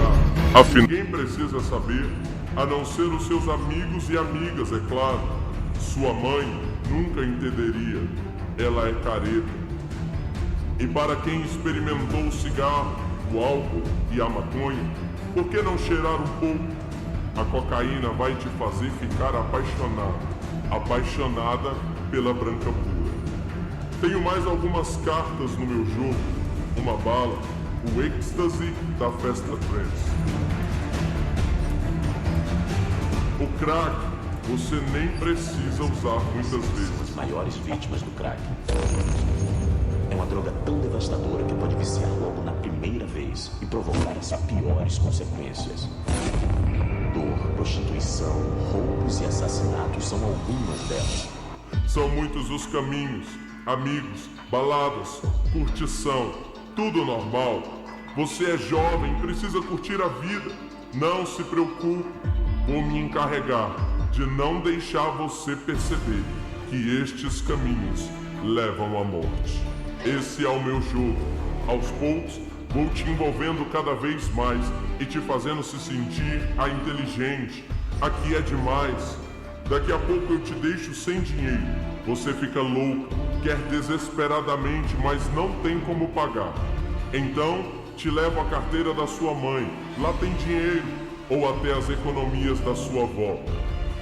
Afinal, ninguém precisa saber, a não ser os seus amigos e amigas, é claro. Sua mãe nunca entenderia. Ela é careta. E para quem experimentou o cigarro, o álcool e a maconha, por que não cheirar um pouco? A cocaína vai te fazer ficar apaixonada pela branca pura. Tenho mais algumas cartas no meu jogo. Uma bala, o êxtase da festa trance. O crack, você nem precisa usar muitas vezes. As maiores vítimas do crack. É uma droga tão devastadora que pode viciar logo na primeira vez e provocar as piores consequências. Dor, prostituição, roubos e assassinatos são algumas delas. São muitos os caminhos, amigos, baladas, curtição, tudo normal. Você é jovem, precisa curtir a vida. Não se preocupe, vou me encarregar de não deixar você perceber que estes caminhos levam à morte. Esse é o meu jogo. Aos poucos, vou te envolvendo cada vez mais e te fazendo se sentir a inteligente. Aqui é demais. Daqui a pouco eu te deixo sem dinheiro. Você fica louco, quer desesperadamente, mas não tem como pagar. Então, te levo a carteira da sua mãe. Lá tem dinheiro. Ou até as economias da sua avó.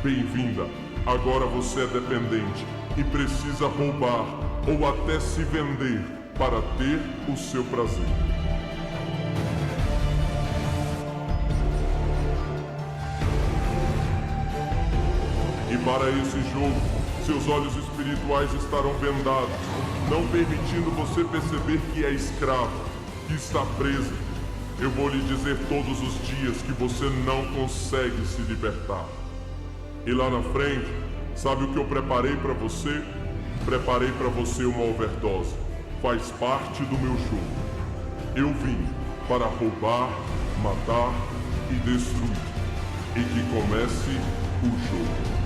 Bem-vinda. Agora você é dependente e precisa roubar ou até se vender para ter o seu prazer. E para esse jogo, seus olhos espirituais estarão vendados, não permitindo você perceber que é escravo, que está preso. Eu vou lhe dizer todos os dias que você não consegue se libertar. E lá na frente, sabe o que eu preparei para você? Preparei para você uma overdose. Faz parte do meu jogo. Eu vim para roubar, matar e destruir. E que comece o jogo.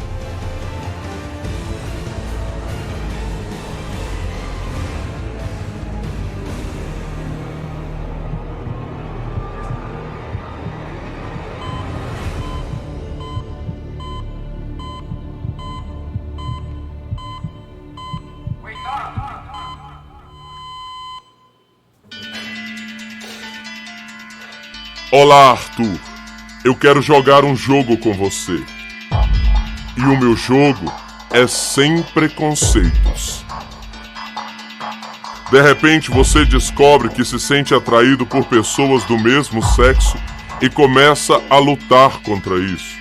Olá, Arthur. Eu quero jogar um jogo com você. E o meu jogo é sem preconceitos. De repente você descobre que se sente atraído por pessoas do mesmo sexo e começa a lutar contra isso.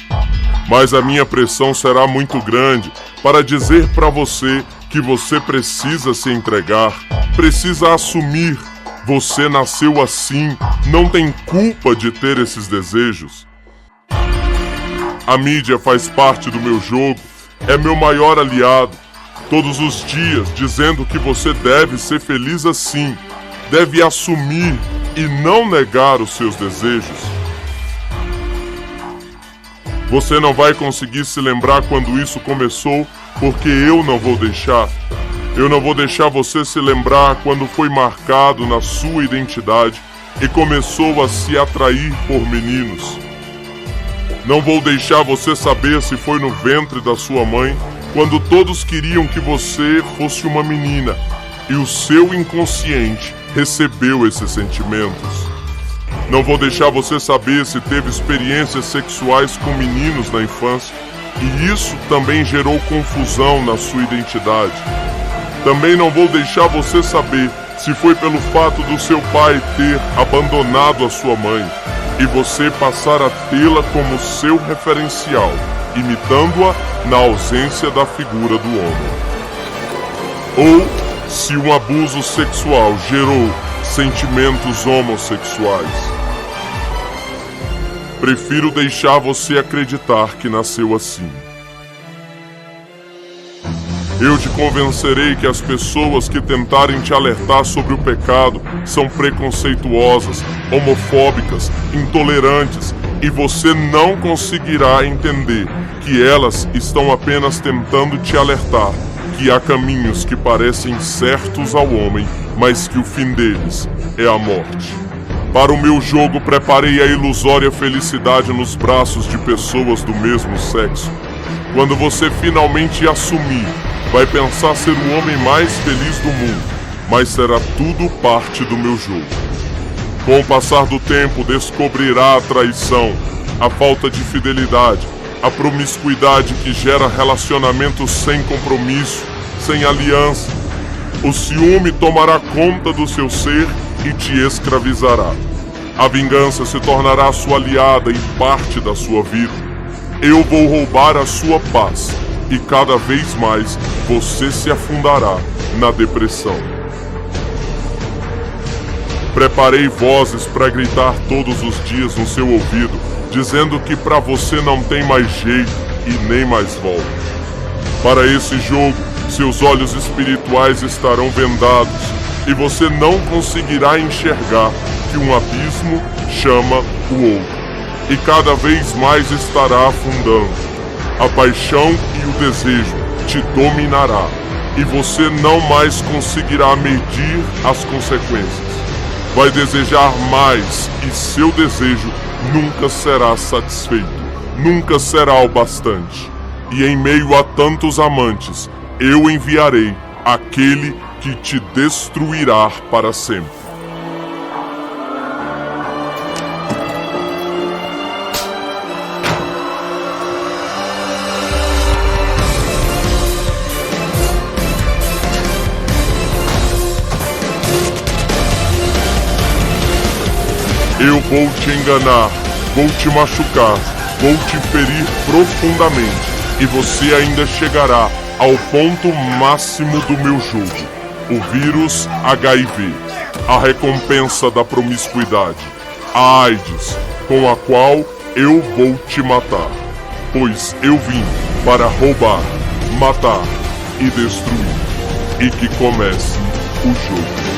Mas a minha pressão será muito grande para dizer para você que você precisa se entregar, precisa assumir. Você nasceu assim, não tem culpa de ter esses desejos. A mídia faz parte do meu jogo, é meu maior aliado. Todos os dias dizendo que você deve ser feliz assim, deve assumir e não negar os seus desejos. Você não vai conseguir se lembrar quando isso começou, porque eu não vou deixar. Eu não vou deixar você se lembrar quando foi marcado na sua identidade e começou a se atrair por meninos. Não vou deixar você saber se foi no ventre da sua mãe, quando todos queriam que você fosse uma menina e o seu inconsciente recebeu esses sentimentos. Não vou deixar você saber se teve experiências sexuais com meninos na infância e isso também gerou confusão na sua identidade. Também não vou deixar você saber se foi pelo fato do seu pai ter abandonado a sua mãe e você passar a tê-la como seu referencial, imitando-a na ausência da figura do homem. Ou se um abuso sexual gerou sentimentos homossexuais. Prefiro deixar você acreditar que nasceu assim. Eu te convencerei que as pessoas que tentarem te alertar sobre o pecado são preconceituosas, homofóbicas, intolerantes, e você não conseguirá entender que elas estão apenas tentando te alertar que há caminhos que parecem certos ao homem, mas que o fim deles é a morte. Para o meu jogo, preparei a ilusória felicidade nos braços de pessoas do mesmo sexo. Quando você finalmente assumir, vai pensar ser o homem mais feliz do mundo, mas será tudo parte do meu jogo. Com o passar do tempo, descobrirá a traição, a falta de fidelidade, a promiscuidade que gera relacionamentos sem compromisso, sem aliança. O ciúme tomará conta do seu ser e te escravizará. A vingança se tornará sua aliada e parte da sua vida. Eu vou roubar a sua paz e cada vez mais você se afundará na depressão. Preparei vozes para gritar todos os dias no seu ouvido, dizendo que para você não tem mais jeito e nem mais volta. Para esse jogo, seus olhos espirituais estarão vendados e você não conseguirá enxergar que um abismo chama o outro. E cada vez mais estará afundando. A paixão e o desejo te dominará e você não mais conseguirá medir as consequências. Vai desejar mais e seu desejo nunca será satisfeito, nunca será o bastante. E em meio a tantos amantes, eu enviarei aquele que te destruirá para sempre. Eu vou te enganar, vou te machucar, vou te ferir profundamente e você ainda chegará ao ponto máximo do meu jogo, o vírus HIV, a recompensa da promiscuidade, a AIDS, com a qual eu vou te matar, pois eu vim para roubar, matar e destruir, e que comece o jogo.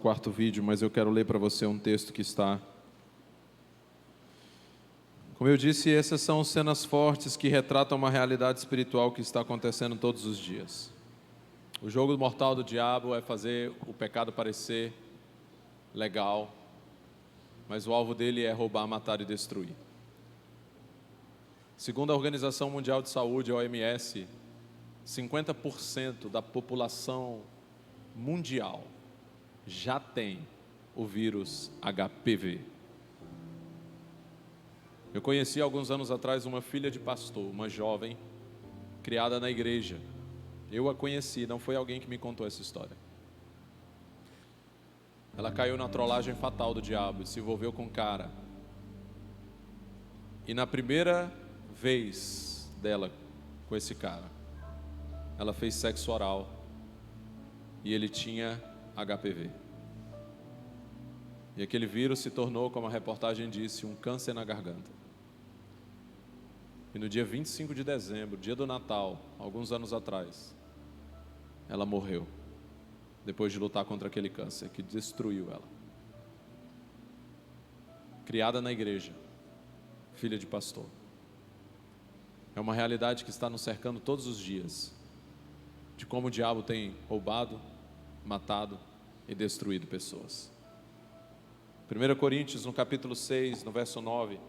Quarto vídeo, mas eu quero ler para você um texto que está... Como eu disse, essas são cenas fortes que retratam uma realidade espiritual que está acontecendo todos os dias. O jogo mortal do diabo é fazer o pecado parecer legal, mas o alvo dele é roubar, matar e destruir. Segundo a Organização Mundial de Saúde, a OMS, 50% da população mundial já tem o vírus HPV. Eu conheci alguns anos atrás uma filha de pastor, uma jovem, criada na igreja. Eu a conheci, não foi alguém que me contou essa história. Ela caiu na trollagem fatal do diabo e se envolveu com um cara. E na primeira vez dela com esse cara, ela fez sexo oral e ele tinha HPV. E aquele vírus se tornou, como a reportagem disse, um câncer na garganta. E no dia 25 de dezembro, dia do Natal, alguns anos atrás, ela morreu, depois de lutar contra aquele câncer que destruiu ela. Criada na igreja, filha de pastor. É uma realidade que está nos cercando todos os dias, de como o diabo tem roubado, matado e destruído pessoas. 1 Coríntios, no capítulo 6, no verso 9,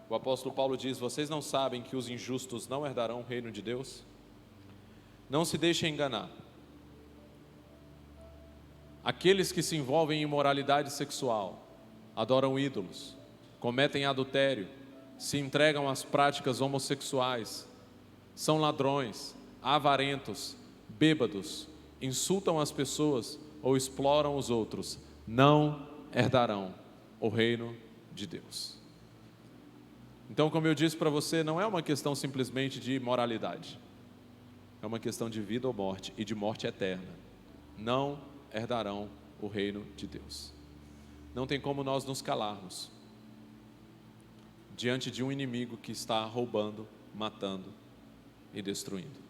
o apóstolo Paulo diz: vocês não sabem que os injustos não herdarão o reino de Deus? Não se deixem enganar. Aqueles que se envolvem em imoralidade sexual, adoram ídolos, cometem adultério, se entregam às práticas homossexuais, são ladrões, avarentos, bêbados, insultam as pessoas ou exploram os outros, não herdarão o reino de Deus. Então, como eu disse para você, não é uma questão simplesmente de moralidade, é uma questão de vida ou morte, e de morte eterna. Não herdarão o reino de Deus. Não tem como nós nos calarmos diante de um inimigo que está roubando, matando e destruindo.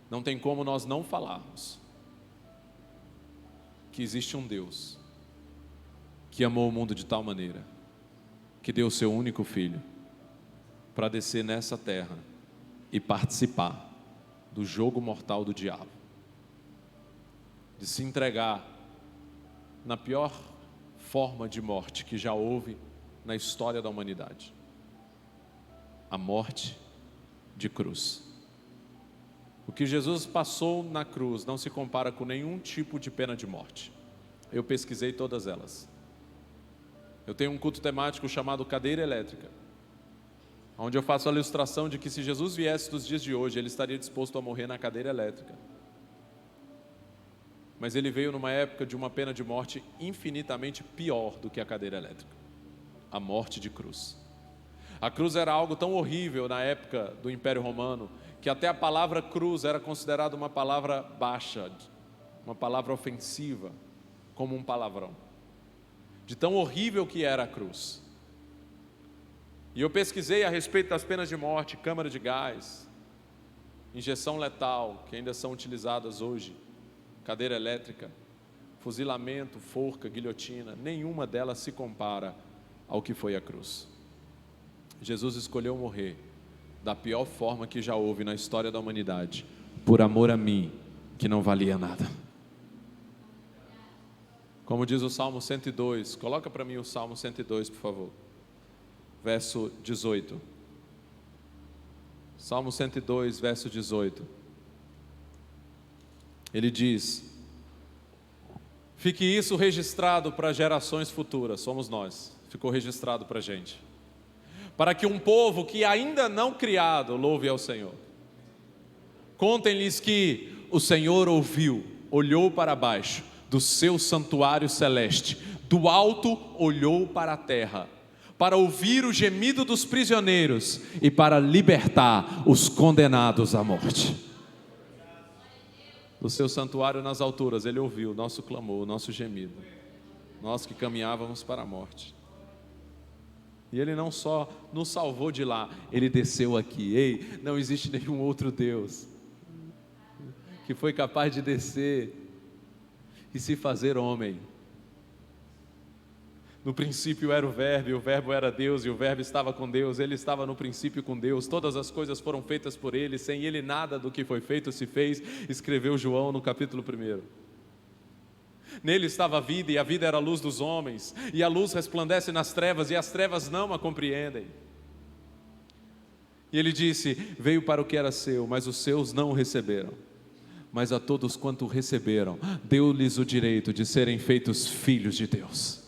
Não tem como nós não falarmos que existe um Deus que amou o mundo de tal maneira que deu o seu único filho para descer nessa terra e participar do jogo mortal do diabo, de se entregar na pior forma de morte que já houve na história da humanidade, a morte de cruz. O que Jesus passou na cruz não se compara com nenhum tipo de pena de morte. Eu pesquisei todas elas. Eu tenho um culto temático chamado Cadeira Elétrica, onde eu faço a ilustração de que se Jesus viesse dos dias de hoje, ele estaria disposto a morrer na cadeira elétrica. Mas ele veio numa época de uma pena de morte infinitamente pior do que a cadeira elétrica, a morte de cruz. A cruz era algo tão horrível na época do Império Romano, que até a palavra cruz era considerada uma palavra baixa, uma palavra ofensiva, como um palavrão. De tão horrível que era a cruz. E eu pesquisei a respeito das penas de morte, câmara de gás, injeção letal, que ainda são utilizadas hoje, cadeira elétrica, fuzilamento, forca, guilhotina, nenhuma delas se compara ao que foi a cruz. Jesus escolheu morrer da pior forma que já houve na história da humanidade, por amor a mim, que não valia nada. Como diz o Salmo 102, coloca para mim o Salmo 102, por favor, verso 18. Salmo 102, verso 18. Ele diz: fique isso registrado para gerações futuras, somos nós, ficou registrado para a gente, para que um povo que ainda não criado louve ao Senhor. Contem-lhes que o Senhor ouviu, olhou para baixo do seu santuário celeste, do alto olhou para a terra, para ouvir o gemido dos prisioneiros e para libertar os condenados à morte. Do seu santuário nas alturas, ele ouviu o nosso clamor, o nosso gemido, nós que caminhávamos para a morte. E ele não só nos salvou de lá, ele desceu aqui. Ei, não existe nenhum outro Deus que foi capaz de descer e se fazer homem. No princípio era o Verbo, e o Verbo era Deus, e o Verbo estava com Deus, ele estava no princípio com Deus, todas as coisas foram feitas por ele, sem ele nada do que foi feito se fez, escreveu João no capítulo 1. Nele estava a vida, e a vida era a luz dos homens, e a luz resplandece nas trevas, e as trevas não a compreendem. E ele disse: veio para o que era seu, mas os seus não o receberam. Mas a todos quanto o receberam, deu-lhes o direito de serem feitos filhos de Deus.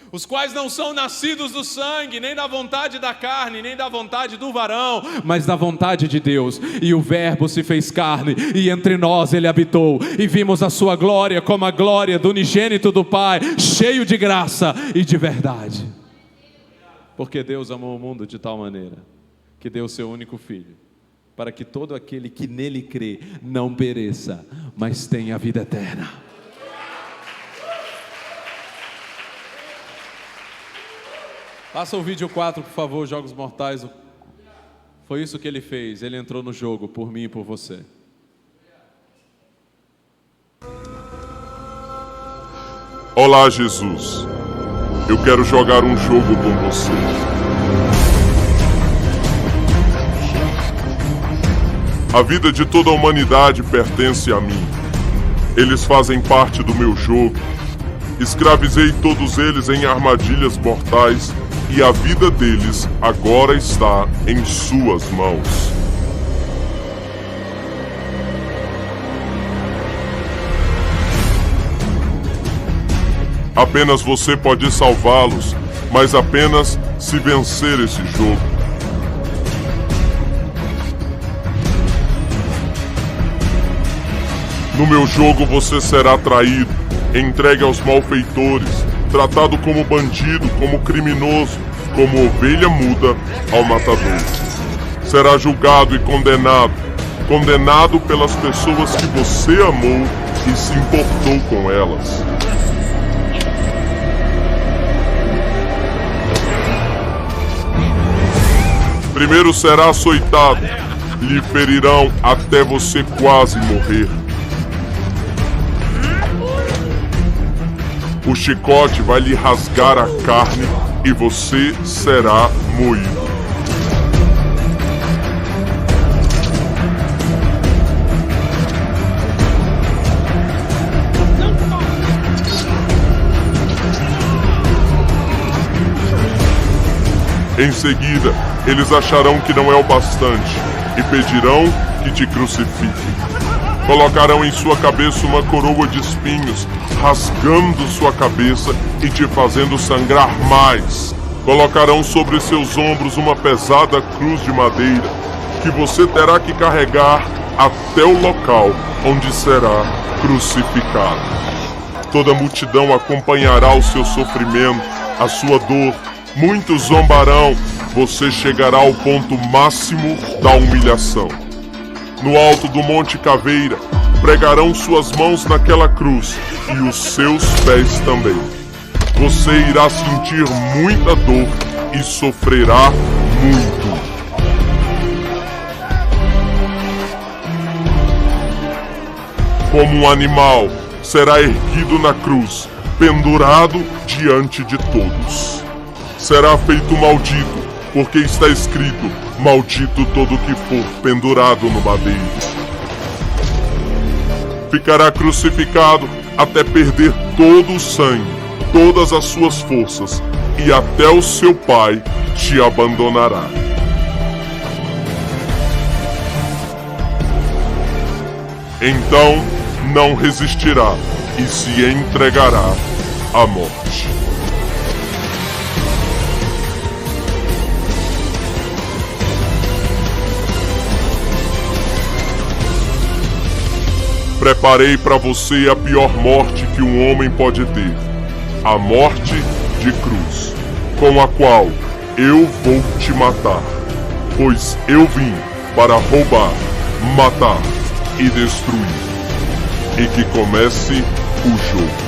Os quais não são nascidos do sangue, nem da vontade da carne, nem da vontade do varão, mas da vontade de Deus. E o Verbo se fez carne, e entre nós ele habitou, e vimos a sua glória como a glória do unigênito do Pai, cheio de graça e de verdade. Porque Deus amou o mundo de tal maneira, que deu o seu único Filho, para que todo aquele que nele crê não pereça, mas tenha a vida eterna. Passa o vídeo 4, por favor, Jogos Mortais. Foi isso que ele fez, ele entrou no jogo por mim e por você. Olá, Jesus. Eu quero jogar um jogo com você. A vida de toda a humanidade pertence a mim. Eles fazem parte do meu jogo. Escravizei todos eles em armadilhas mortais, e a vida deles agora está em suas mãos. Apenas você pode salvá-los, mas apenas se vencer esse jogo. No meu jogo você será traído, entregue aos malfeitores, tratado como bandido, como criminoso, como ovelha muda ao matador. Será julgado e condenado pelas pessoas que você amou e se importou com elas. Primeiro será açoitado, lhe ferirão até você quase morrer. O chicote vai lhe rasgar a carne e você será moído. Em seguida, eles acharão que não é o bastante e pedirão que te crucifiquem. Colocarão em sua cabeça uma coroa de espinhos, rasgando sua cabeça e te fazendo sangrar mais. Colocarão sobre seus ombros uma pesada cruz de madeira, que você terá que carregar até o local onde será crucificado. Toda a multidão acompanhará o seu sofrimento, a sua dor. Muitos zombarão, você chegará ao ponto máximo da humilhação. No alto do Monte Caveira, pregarão suas mãos naquela cruz e os seus pés também. Você irá sentir muita dor e sofrerá muito. Como um animal, será erguido na cruz, pendurado diante de todos. Será feito maldito, porque está escrito: maldito todo que for pendurado no madeiro. Ficará crucificado até perder todo o sangue, todas as suas forças, e até o seu Pai te abandonará. Então não resistirá e se entregará à morte. Preparei para você a pior morte que um homem pode ter, a morte de cruz, com a qual eu vou te matar, pois eu vim para roubar, matar e destruir, e que comece o jogo.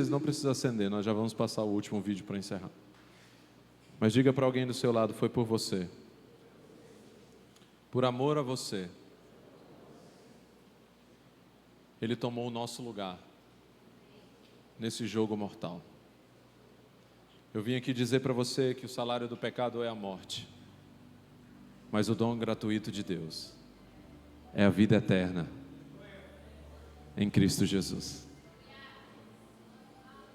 Não precisa acender, nós já vamos passar o último vídeo para encerrar. Mas diga para alguém do seu lado: foi por você. Por amor a você. Ele tomou o nosso lugar. nesse jogo mortal. Eu vim aqui dizer para você que o salário do pecado é a morte, mas o dom gratuito de Deus é a vida eterna em Cristo Jesus.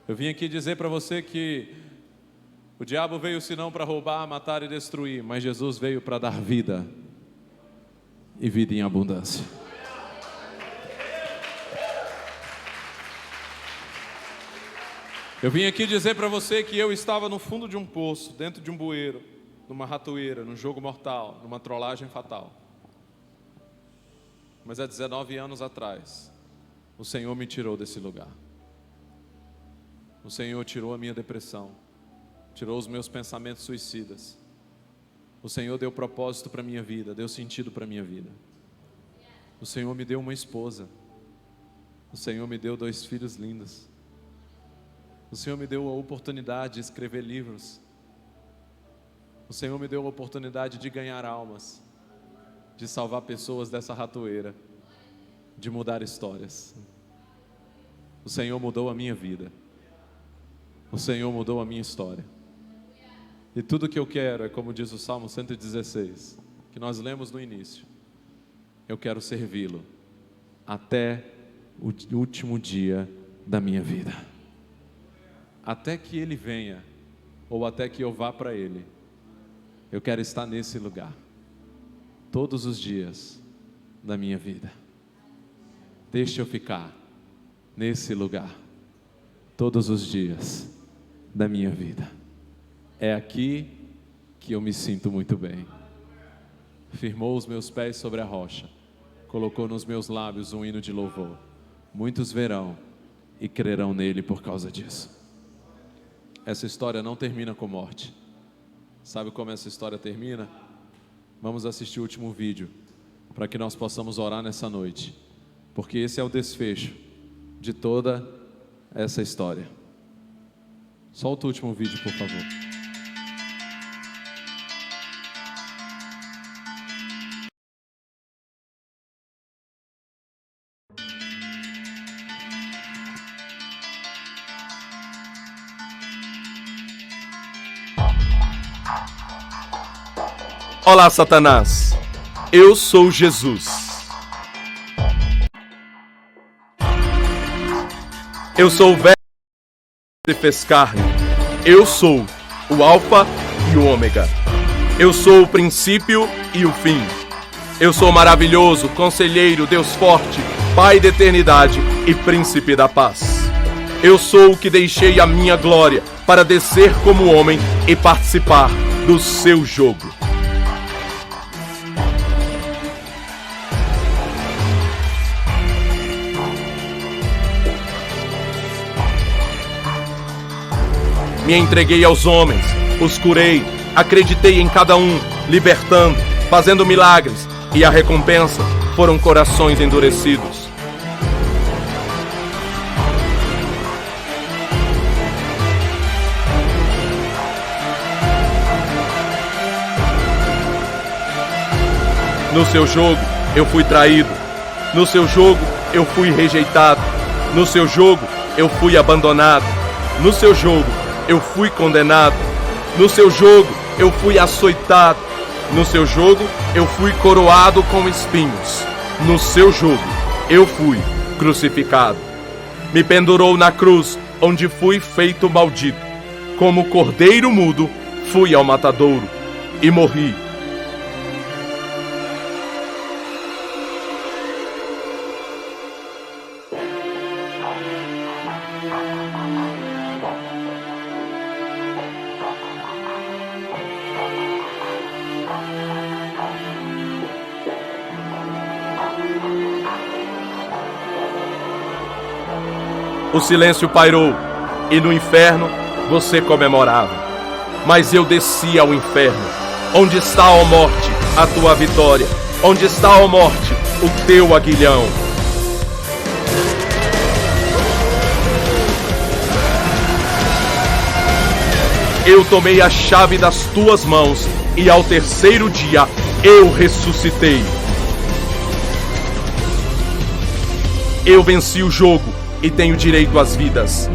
Eu vim aqui dizer para você que o diabo veio senão para roubar, matar e destruir, mas Jesus veio para dar vida e vida em abundância. Eu vim aqui dizer para você que eu estava no fundo de um poço, dentro de um bueiro, numa ratoeira, num jogo mortal, numa trollagem fatal. Mas há 19 anos atrás, o Senhor me tirou desse lugar. O Senhor tirou a minha depressão, tirou os meus pensamentos suicidas. O Senhor deu propósito para a minha vida, deu sentido para a minha vida. O Senhor me deu uma esposa. O Senhor me deu 2 filhos lindos. O Senhor me deu a oportunidade de escrever livros. O Senhor me deu a oportunidade de ganhar almas, de salvar pessoas dessa ratoeira, de mudar histórias. O Senhor mudou a minha vida. O Senhor mudou a minha história. E tudo que eu quero é, como diz o Salmo 116, que nós lemos no início: eu quero servi-lo até o último dia da minha vida. Até que Ele venha, ou até que eu vá para Ele, eu quero estar nesse lugar, todos os dias da minha vida. Deixe eu ficar nesse lugar, todos os dias da minha vida. É aqui que eu me sinto muito bem. Firmou os meus pés sobre a rocha, colocou nos meus lábios um hino de louvor. Muitos verão e crerão nele por causa disso. Essa história não termina com morte. Sabe como essa história termina? Vamos assistir o último vídeo, para que nós possamos orar nessa noite, porque esse é o desfecho de toda essa história. Solta o último vídeo, por favor. Olá, Satanás. Eu sou Jesus. Eu sou o verbo que se fez carne. Eu sou o Alfa e o Ômega. Eu sou o princípio e o fim. Eu sou maravilhoso, conselheiro, Deus forte, Pai da eternidade e príncipe da paz. Eu sou o que deixei a minha glória para descer como homem e participar do seu jogo. Me entreguei aos homens, os curei, acreditei em cada um, libertando, fazendo milagres, e a recompensa foram corações endurecidos. No seu jogo, eu fui traído. No seu jogo, eu fui rejeitado. No seu jogo, eu fui abandonado. No seu jogo, eu fui condenado. No seu jogo, eu fui açoitado. No seu jogo, eu fui coroado com espinhos. No seu jogo, eu fui crucificado. Me pendurou na cruz, onde fui feito maldito. Como cordeiro mudo, fui ao matadouro e morri. O silêncio pairou, e no inferno você comemorava. Mas eu desci ao inferno. Onde está, ó morte, a tua vitória? Onde está, ó morte, o teu aguilhão? Eu tomei a chave das tuas mãos, e ao terceiro dia eu ressuscitei. Eu venci o jogo e tenho direito às vidas.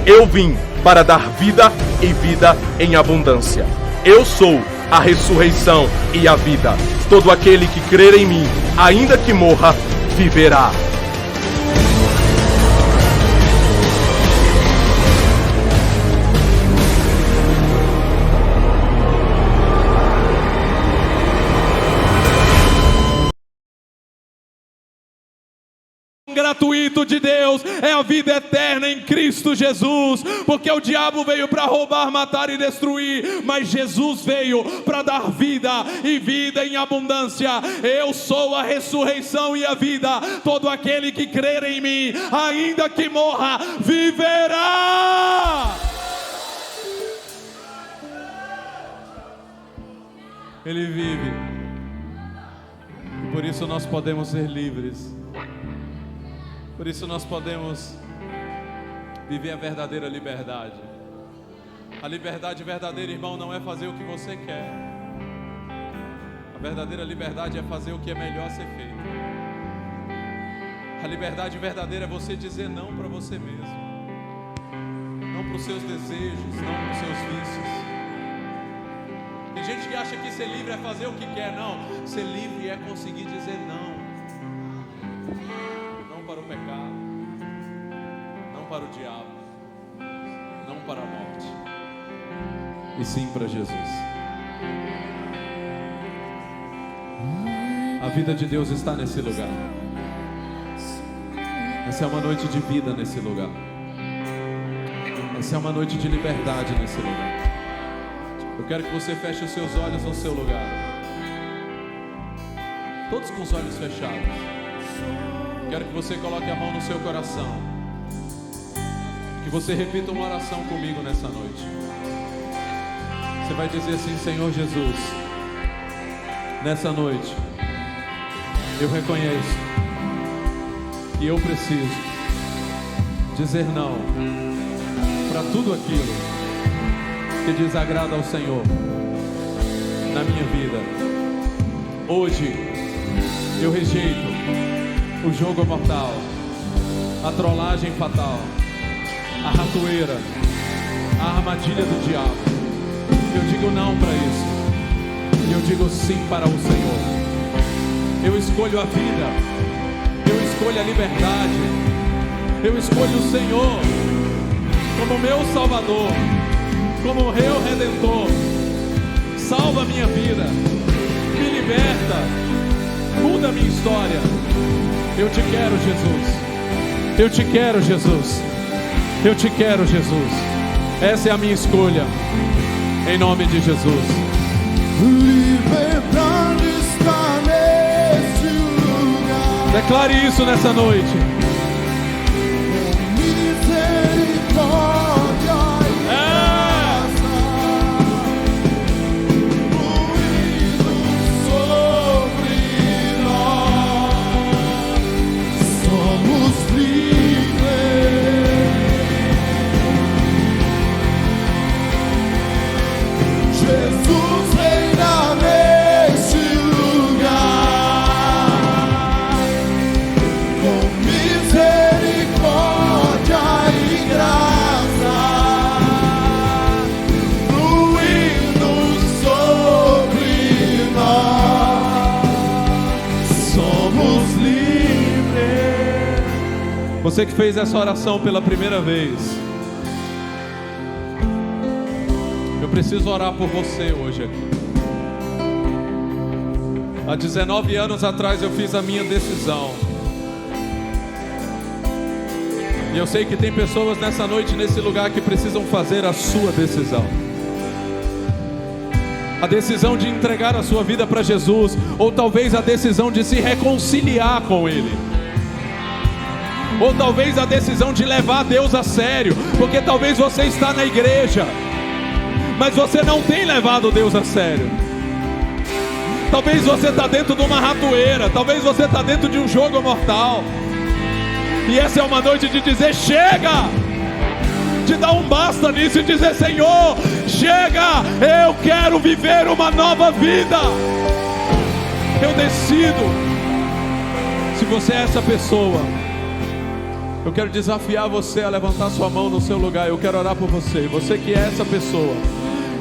Eu vim para dar vida e vida em abundância. Eu sou a ressurreição e a vida. Todo aquele que crer em mim, ainda que morra, viverá. Gratuito de Deus é a vida eterna em Cristo Jesus, porque o diabo veio para roubar, matar e destruir, mas Jesus veio para dar vida e vida em abundância. Eu sou a ressurreição e a vida. Todo aquele que crer em mim, ainda que morra, viverá. Ele vive, e por isso nós podemos ser livres. Por isso nós podemos viver a verdadeira liberdade. A liberdade verdadeira, irmão, não é fazer o que você quer. A verdadeira liberdade é fazer o que é melhor ser feito. A liberdade verdadeira é você dizer não para você mesmo. Não para os seus desejos, não para os seus vícios. Tem gente que acha que ser livre é fazer o que quer. Não, ser livre é conseguir dizer não. Não para o pecado, não para o diabo, não para a morte, e sim para Jesus. A vida de Deus está nesse lugar. Essa é uma noite de vida nesse lugar. Essa é uma noite de liberdade nesse lugar. Eu quero que você feche os seus olhos no seu lugar. Todos com os olhos fechados. Quero que você coloque a mão no seu coração. Que você repita uma oração comigo nessa noite. Você vai dizer assim: Senhor Jesus, nessa noite eu reconheço que eu preciso dizer não para tudo aquilo que desagrada ao Senhor na minha vida. Hoje eu rejeito o jogo mortal, a trollagem fatal, a ratoeira, a armadilha do diabo. Eu digo não para isso. Eu digo sim para o Senhor. Eu escolho a vida. Eu escolho a liberdade. Eu escolho o Senhor como meu Salvador, como meu Redentor. Salva a minha vida, me liberta, muda a minha história. Eu te quero, Jesus. Eu te quero, Jesus. Eu te quero, Jesus. Essa é a minha escolha. Em nome de Jesus. Liberdade está neste lugar. Declare isso nessa noite. Misericórdia e graça fluindo sobre nós. Somos livres. Jesus reina neste lugar, com misericórdia e graça fluindo sobre nós. Somos livres. Você que fez essa oração pela primeira vez, eu preciso orar por você hoje aqui. Há 19 anos atrás eu fiz a minha decisão. E eu sei que tem pessoas nessa noite, nesse lugar, que precisam fazer a sua decisão. A decisão de entregar a sua vida para Jesus, ou talvez a decisão de se reconciliar com Ele, ou talvez a decisão de levar Deus a sério, porque talvez você está na igreja, mas você não tem levado Deus a sério. Talvez você está dentro de uma ratoeira, talvez você está dentro de um jogo mortal. E essa é uma noite de dizer chega, de dar um basta nisso e dizer: Senhor, chega, eu quero viver uma nova vida. Eu decido. Se você é essa pessoa, Eu quero desafiar você a levantar sua mão no seu lugar. Eu quero orar por você. Você que é essa pessoa,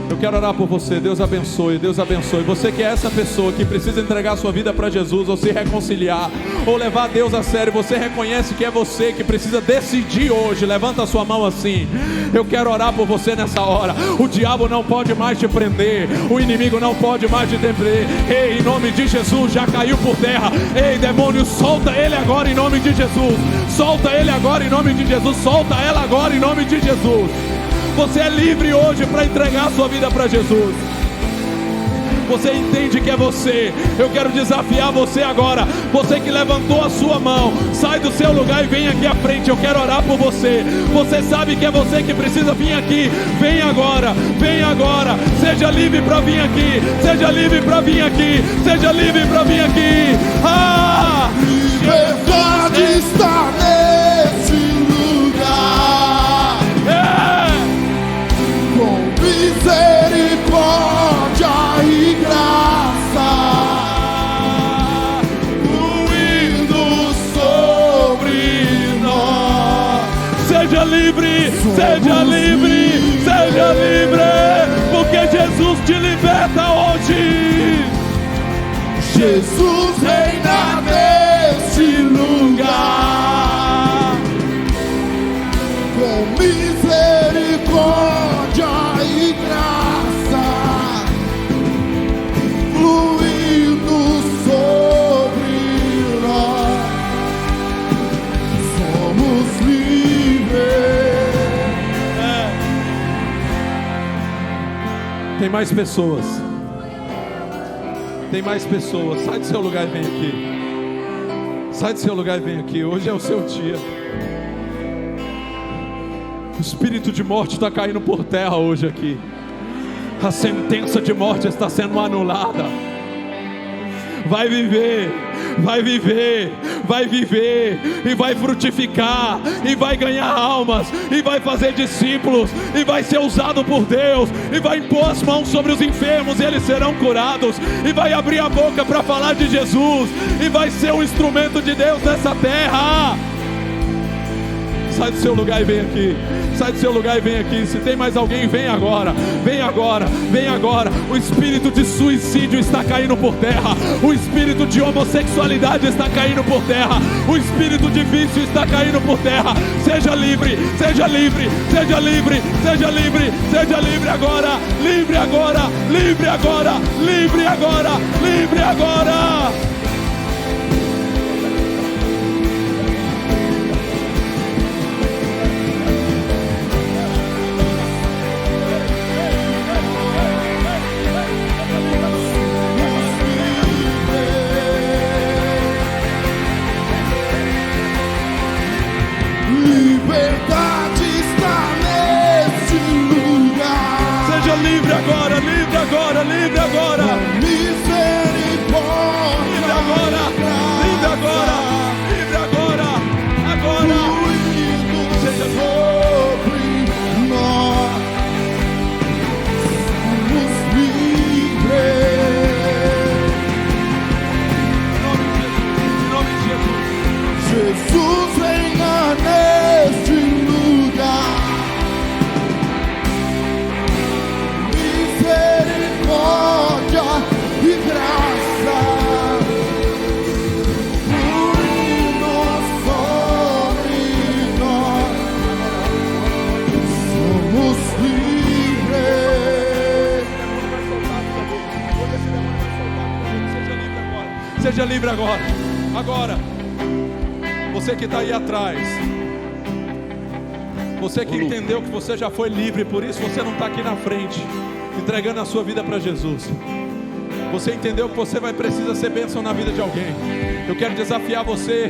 eu quero orar por você. Deus abençoe, Deus abençoe. Você que é essa pessoa que precisa entregar sua vida para Jesus, ou se reconciliar, ou levar Deus a sério. Você reconhece que é você que precisa decidir hoje. Levanta a sua mão assim. Eu quero orar por você nessa hora. O diabo não pode mais te prender, o inimigo não pode mais te prender. Ei, em nome de Jesus, já caiu por terra. Ei, demônio, solta ele agora em nome de Jesus. Solta ele agora em nome de Jesus. Solta ela agora em nome de Jesus. Você é livre hoje para entregar a sua vida para Jesus. Você entende que é você. Eu quero desafiar você agora. Você que levantou a sua mão, sai do seu lugar e vem aqui à frente. Eu quero orar por você. Você sabe que é você que precisa vir aqui. Vem agora, vem agora. Seja livre para vir aqui. Seja livre para vir aqui. Seja livre para vir aqui. Ah! Liberdade está nesse lugar. Com misericórdia e graça, fluindo sobre nós. Seja livre, seja livre, seja livre, porque Jesus te liberta hoje. Jesus reina nesse lugar, com misericórdia e graça, fluindo sobre nós. Somos livres. Tem mais pessoas. Tem mais pessoas. Sai do seu lugar e vem aqui. Sai do seu lugar e vem aqui. Hoje é o seu dia. O espírito de morte está caindo por terra hoje aqui. A sentença de morte está sendo anulada. Vai viver, vai viver, vai viver, e vai frutificar, e vai ganhar almas, e vai fazer discípulos, e vai ser usado por Deus, e vai impor as mãos sobre os enfermos, e eles serão curados, e vai abrir a boca para falar de Jesus, e vai ser um instrumento de Deus nessa terra. Sai do seu lugar e vem aqui. Sai do seu lugar e vem aqui. Se tem mais alguém, vem agora. Vem agora, vem agora. O espírito de suicídio está caindo por terra. O espírito de homossexualidade está caindo por terra. O espírito de vício está caindo por terra. Seja livre, seja livre, seja livre, seja livre, seja livre agora. Livre agora, livre agora, livre agora, livre agora. Liberdade está nesse lugar. Seja livre agora, livre agora, livre agora. Misericórdia. Livre agora, livre agora, livre agora, agora. Seja sobre nós. Somos livres. Em nome de Jesus. Jesus reina neste lugar. Misericórdia e graça, fluindo sobre nós. Somos livres. Seja livre agora. Agora. Você que está aí atrás, você que entendeu que você já foi livre, por isso você não está aqui na frente, entregando a sua vida para Jesus. Você entendeu que você precisa ser bênção na vida de alguém. Eu quero desafiar você,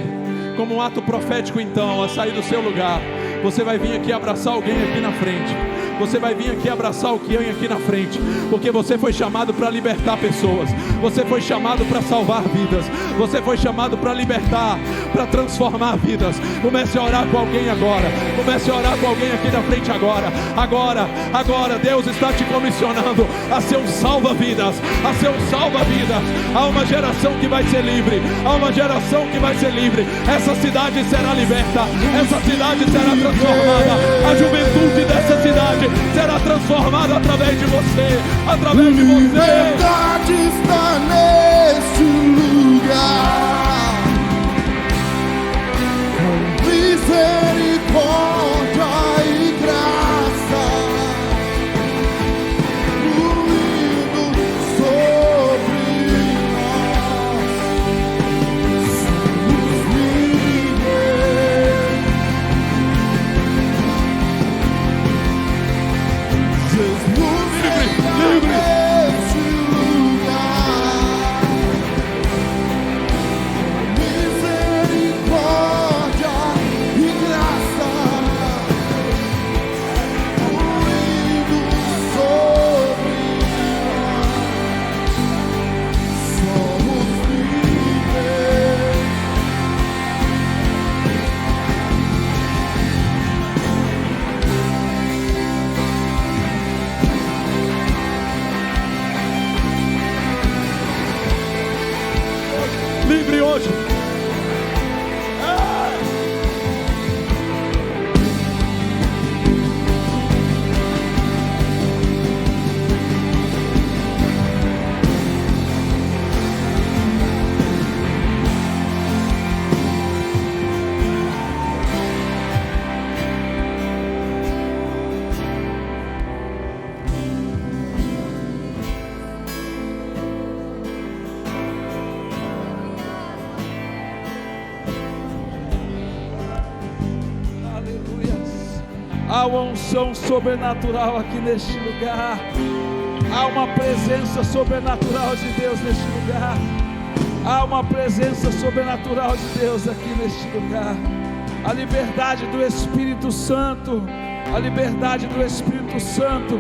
como um ato profético então, a sair do seu lugar. Você vai vir aqui abraçar alguém aqui na frente. você vai vir aqui abraçar o Kian aqui na frente, porque você foi chamado para libertar pessoas, você foi chamado para salvar vidas, você foi chamado para libertar, para transformar vidas. Comece a orar com alguém agora, comece a orar com alguém aqui na frente agora. Agora Deus está te comissionando a ser um salva-vidas, a ser um salva-vidas. Há uma geração que vai ser livre, há uma geração que vai ser livre. Essa cidade será liberta, essa cidade será transformada, a juventude dessa cidade será transformada através de você, através de você. Liberdade está neste lugar, com misericórdia e graça fluindo sobre nós. Somos livres. Jesus livre. Neste lugar, misericórdia e graça fluindo sobre nós. Somos livres. Livre hoje. Há uma unção sobrenatural aqui neste lugar. Há uma presença sobrenatural de Deus neste lugar. Há uma presença sobrenatural de Deus aqui neste lugar. A liberdade do Espírito Santo. A liberdade do Espírito Santo.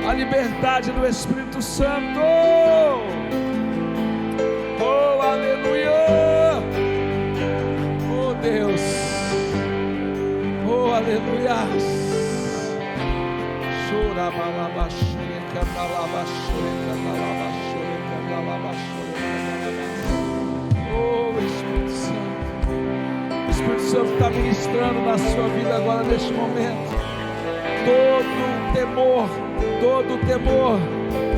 A liberdade do Espírito Santo. Oh, aleluia. Oh, Deus. Oh, aleluia. Oh, Espírito Santo. O Espírito Santo está ministrando na sua vida agora neste momento. Todo temor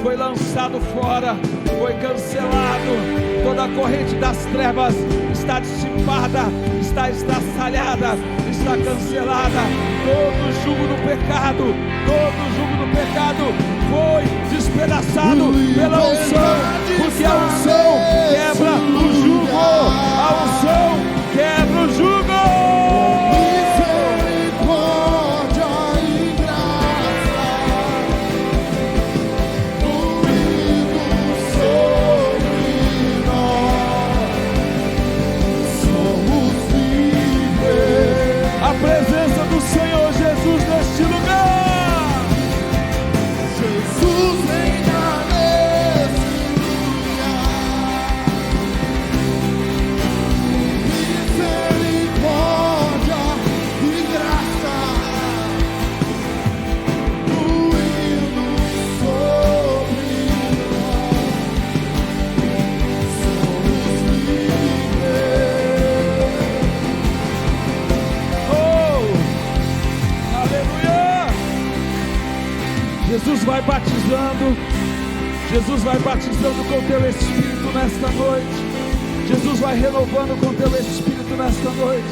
foi lançado fora, foi cancelado. Toda a corrente das trevas está dissipada, está estraçalhada, está cancelada. Todo jugo do pecado foi despedaçado pela unção, porque a unção quebra o jugo, a unção quebra o jugo. Misericórdia e graça fluindo sobre nós. Somos livres. A presença do Senhor Jesus neste lugar. Jesus reina neste lugar. Misericórdia e graça fluindo sobre nós. Somos livres. Oh, aleluia! Jesus vai batizando com teu Espírito nesta noite. Jesus vai renovando com teu Espírito nesta noite.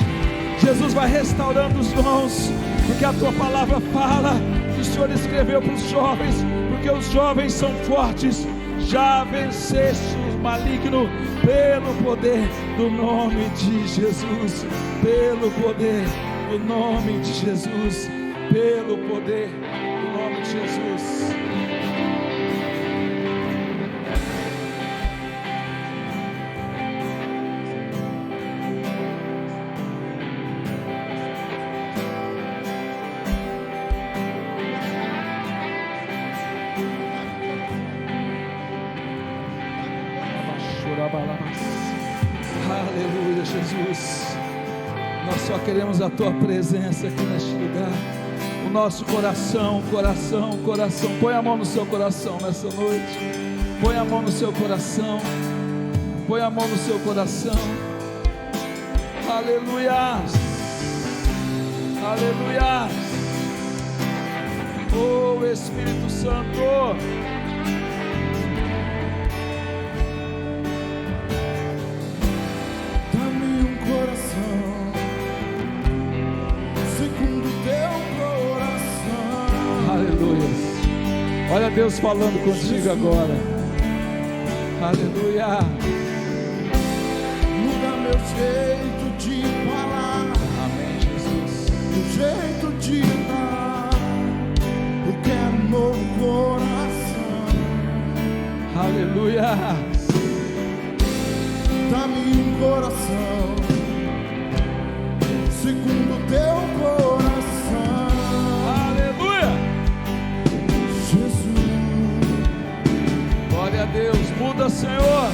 Jesus vai restaurando os dons, porque a tua palavra fala que o Senhor escreveu para os jovens, porque os jovens são fortes. Já venceste o maligno pelo poder do nome de Jesus, pelo poder do nome de Jesus, pelo poder do nome de Jesus. Aleluia, Jesus. Nós só queremos a tua presença aqui neste lugar. O nosso coração. Põe a mão no seu coração nessa noite. Põe a mão no seu coração. Põe a mão no seu coração. Aleluia. Aleluia. Oh, Espírito Santo. Dá-me um coração segundo teu coração. Aleluia. Olha Deus falando contigo agora. Aleluia. Muda meu jeito de falar. Amém, Jesus. Meu jeito de andar. Eu quero um novo coração. Aleluia. Dá-me um coração segundo teu coração. Aleluia. Jesus. Glória a Deus. Muda, Senhor.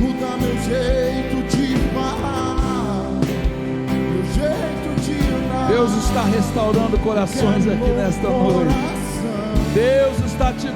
Muda meu jeito de falar. Meu jeito de andar. Deus está restaurando corações aqui nesta noite. Deus está te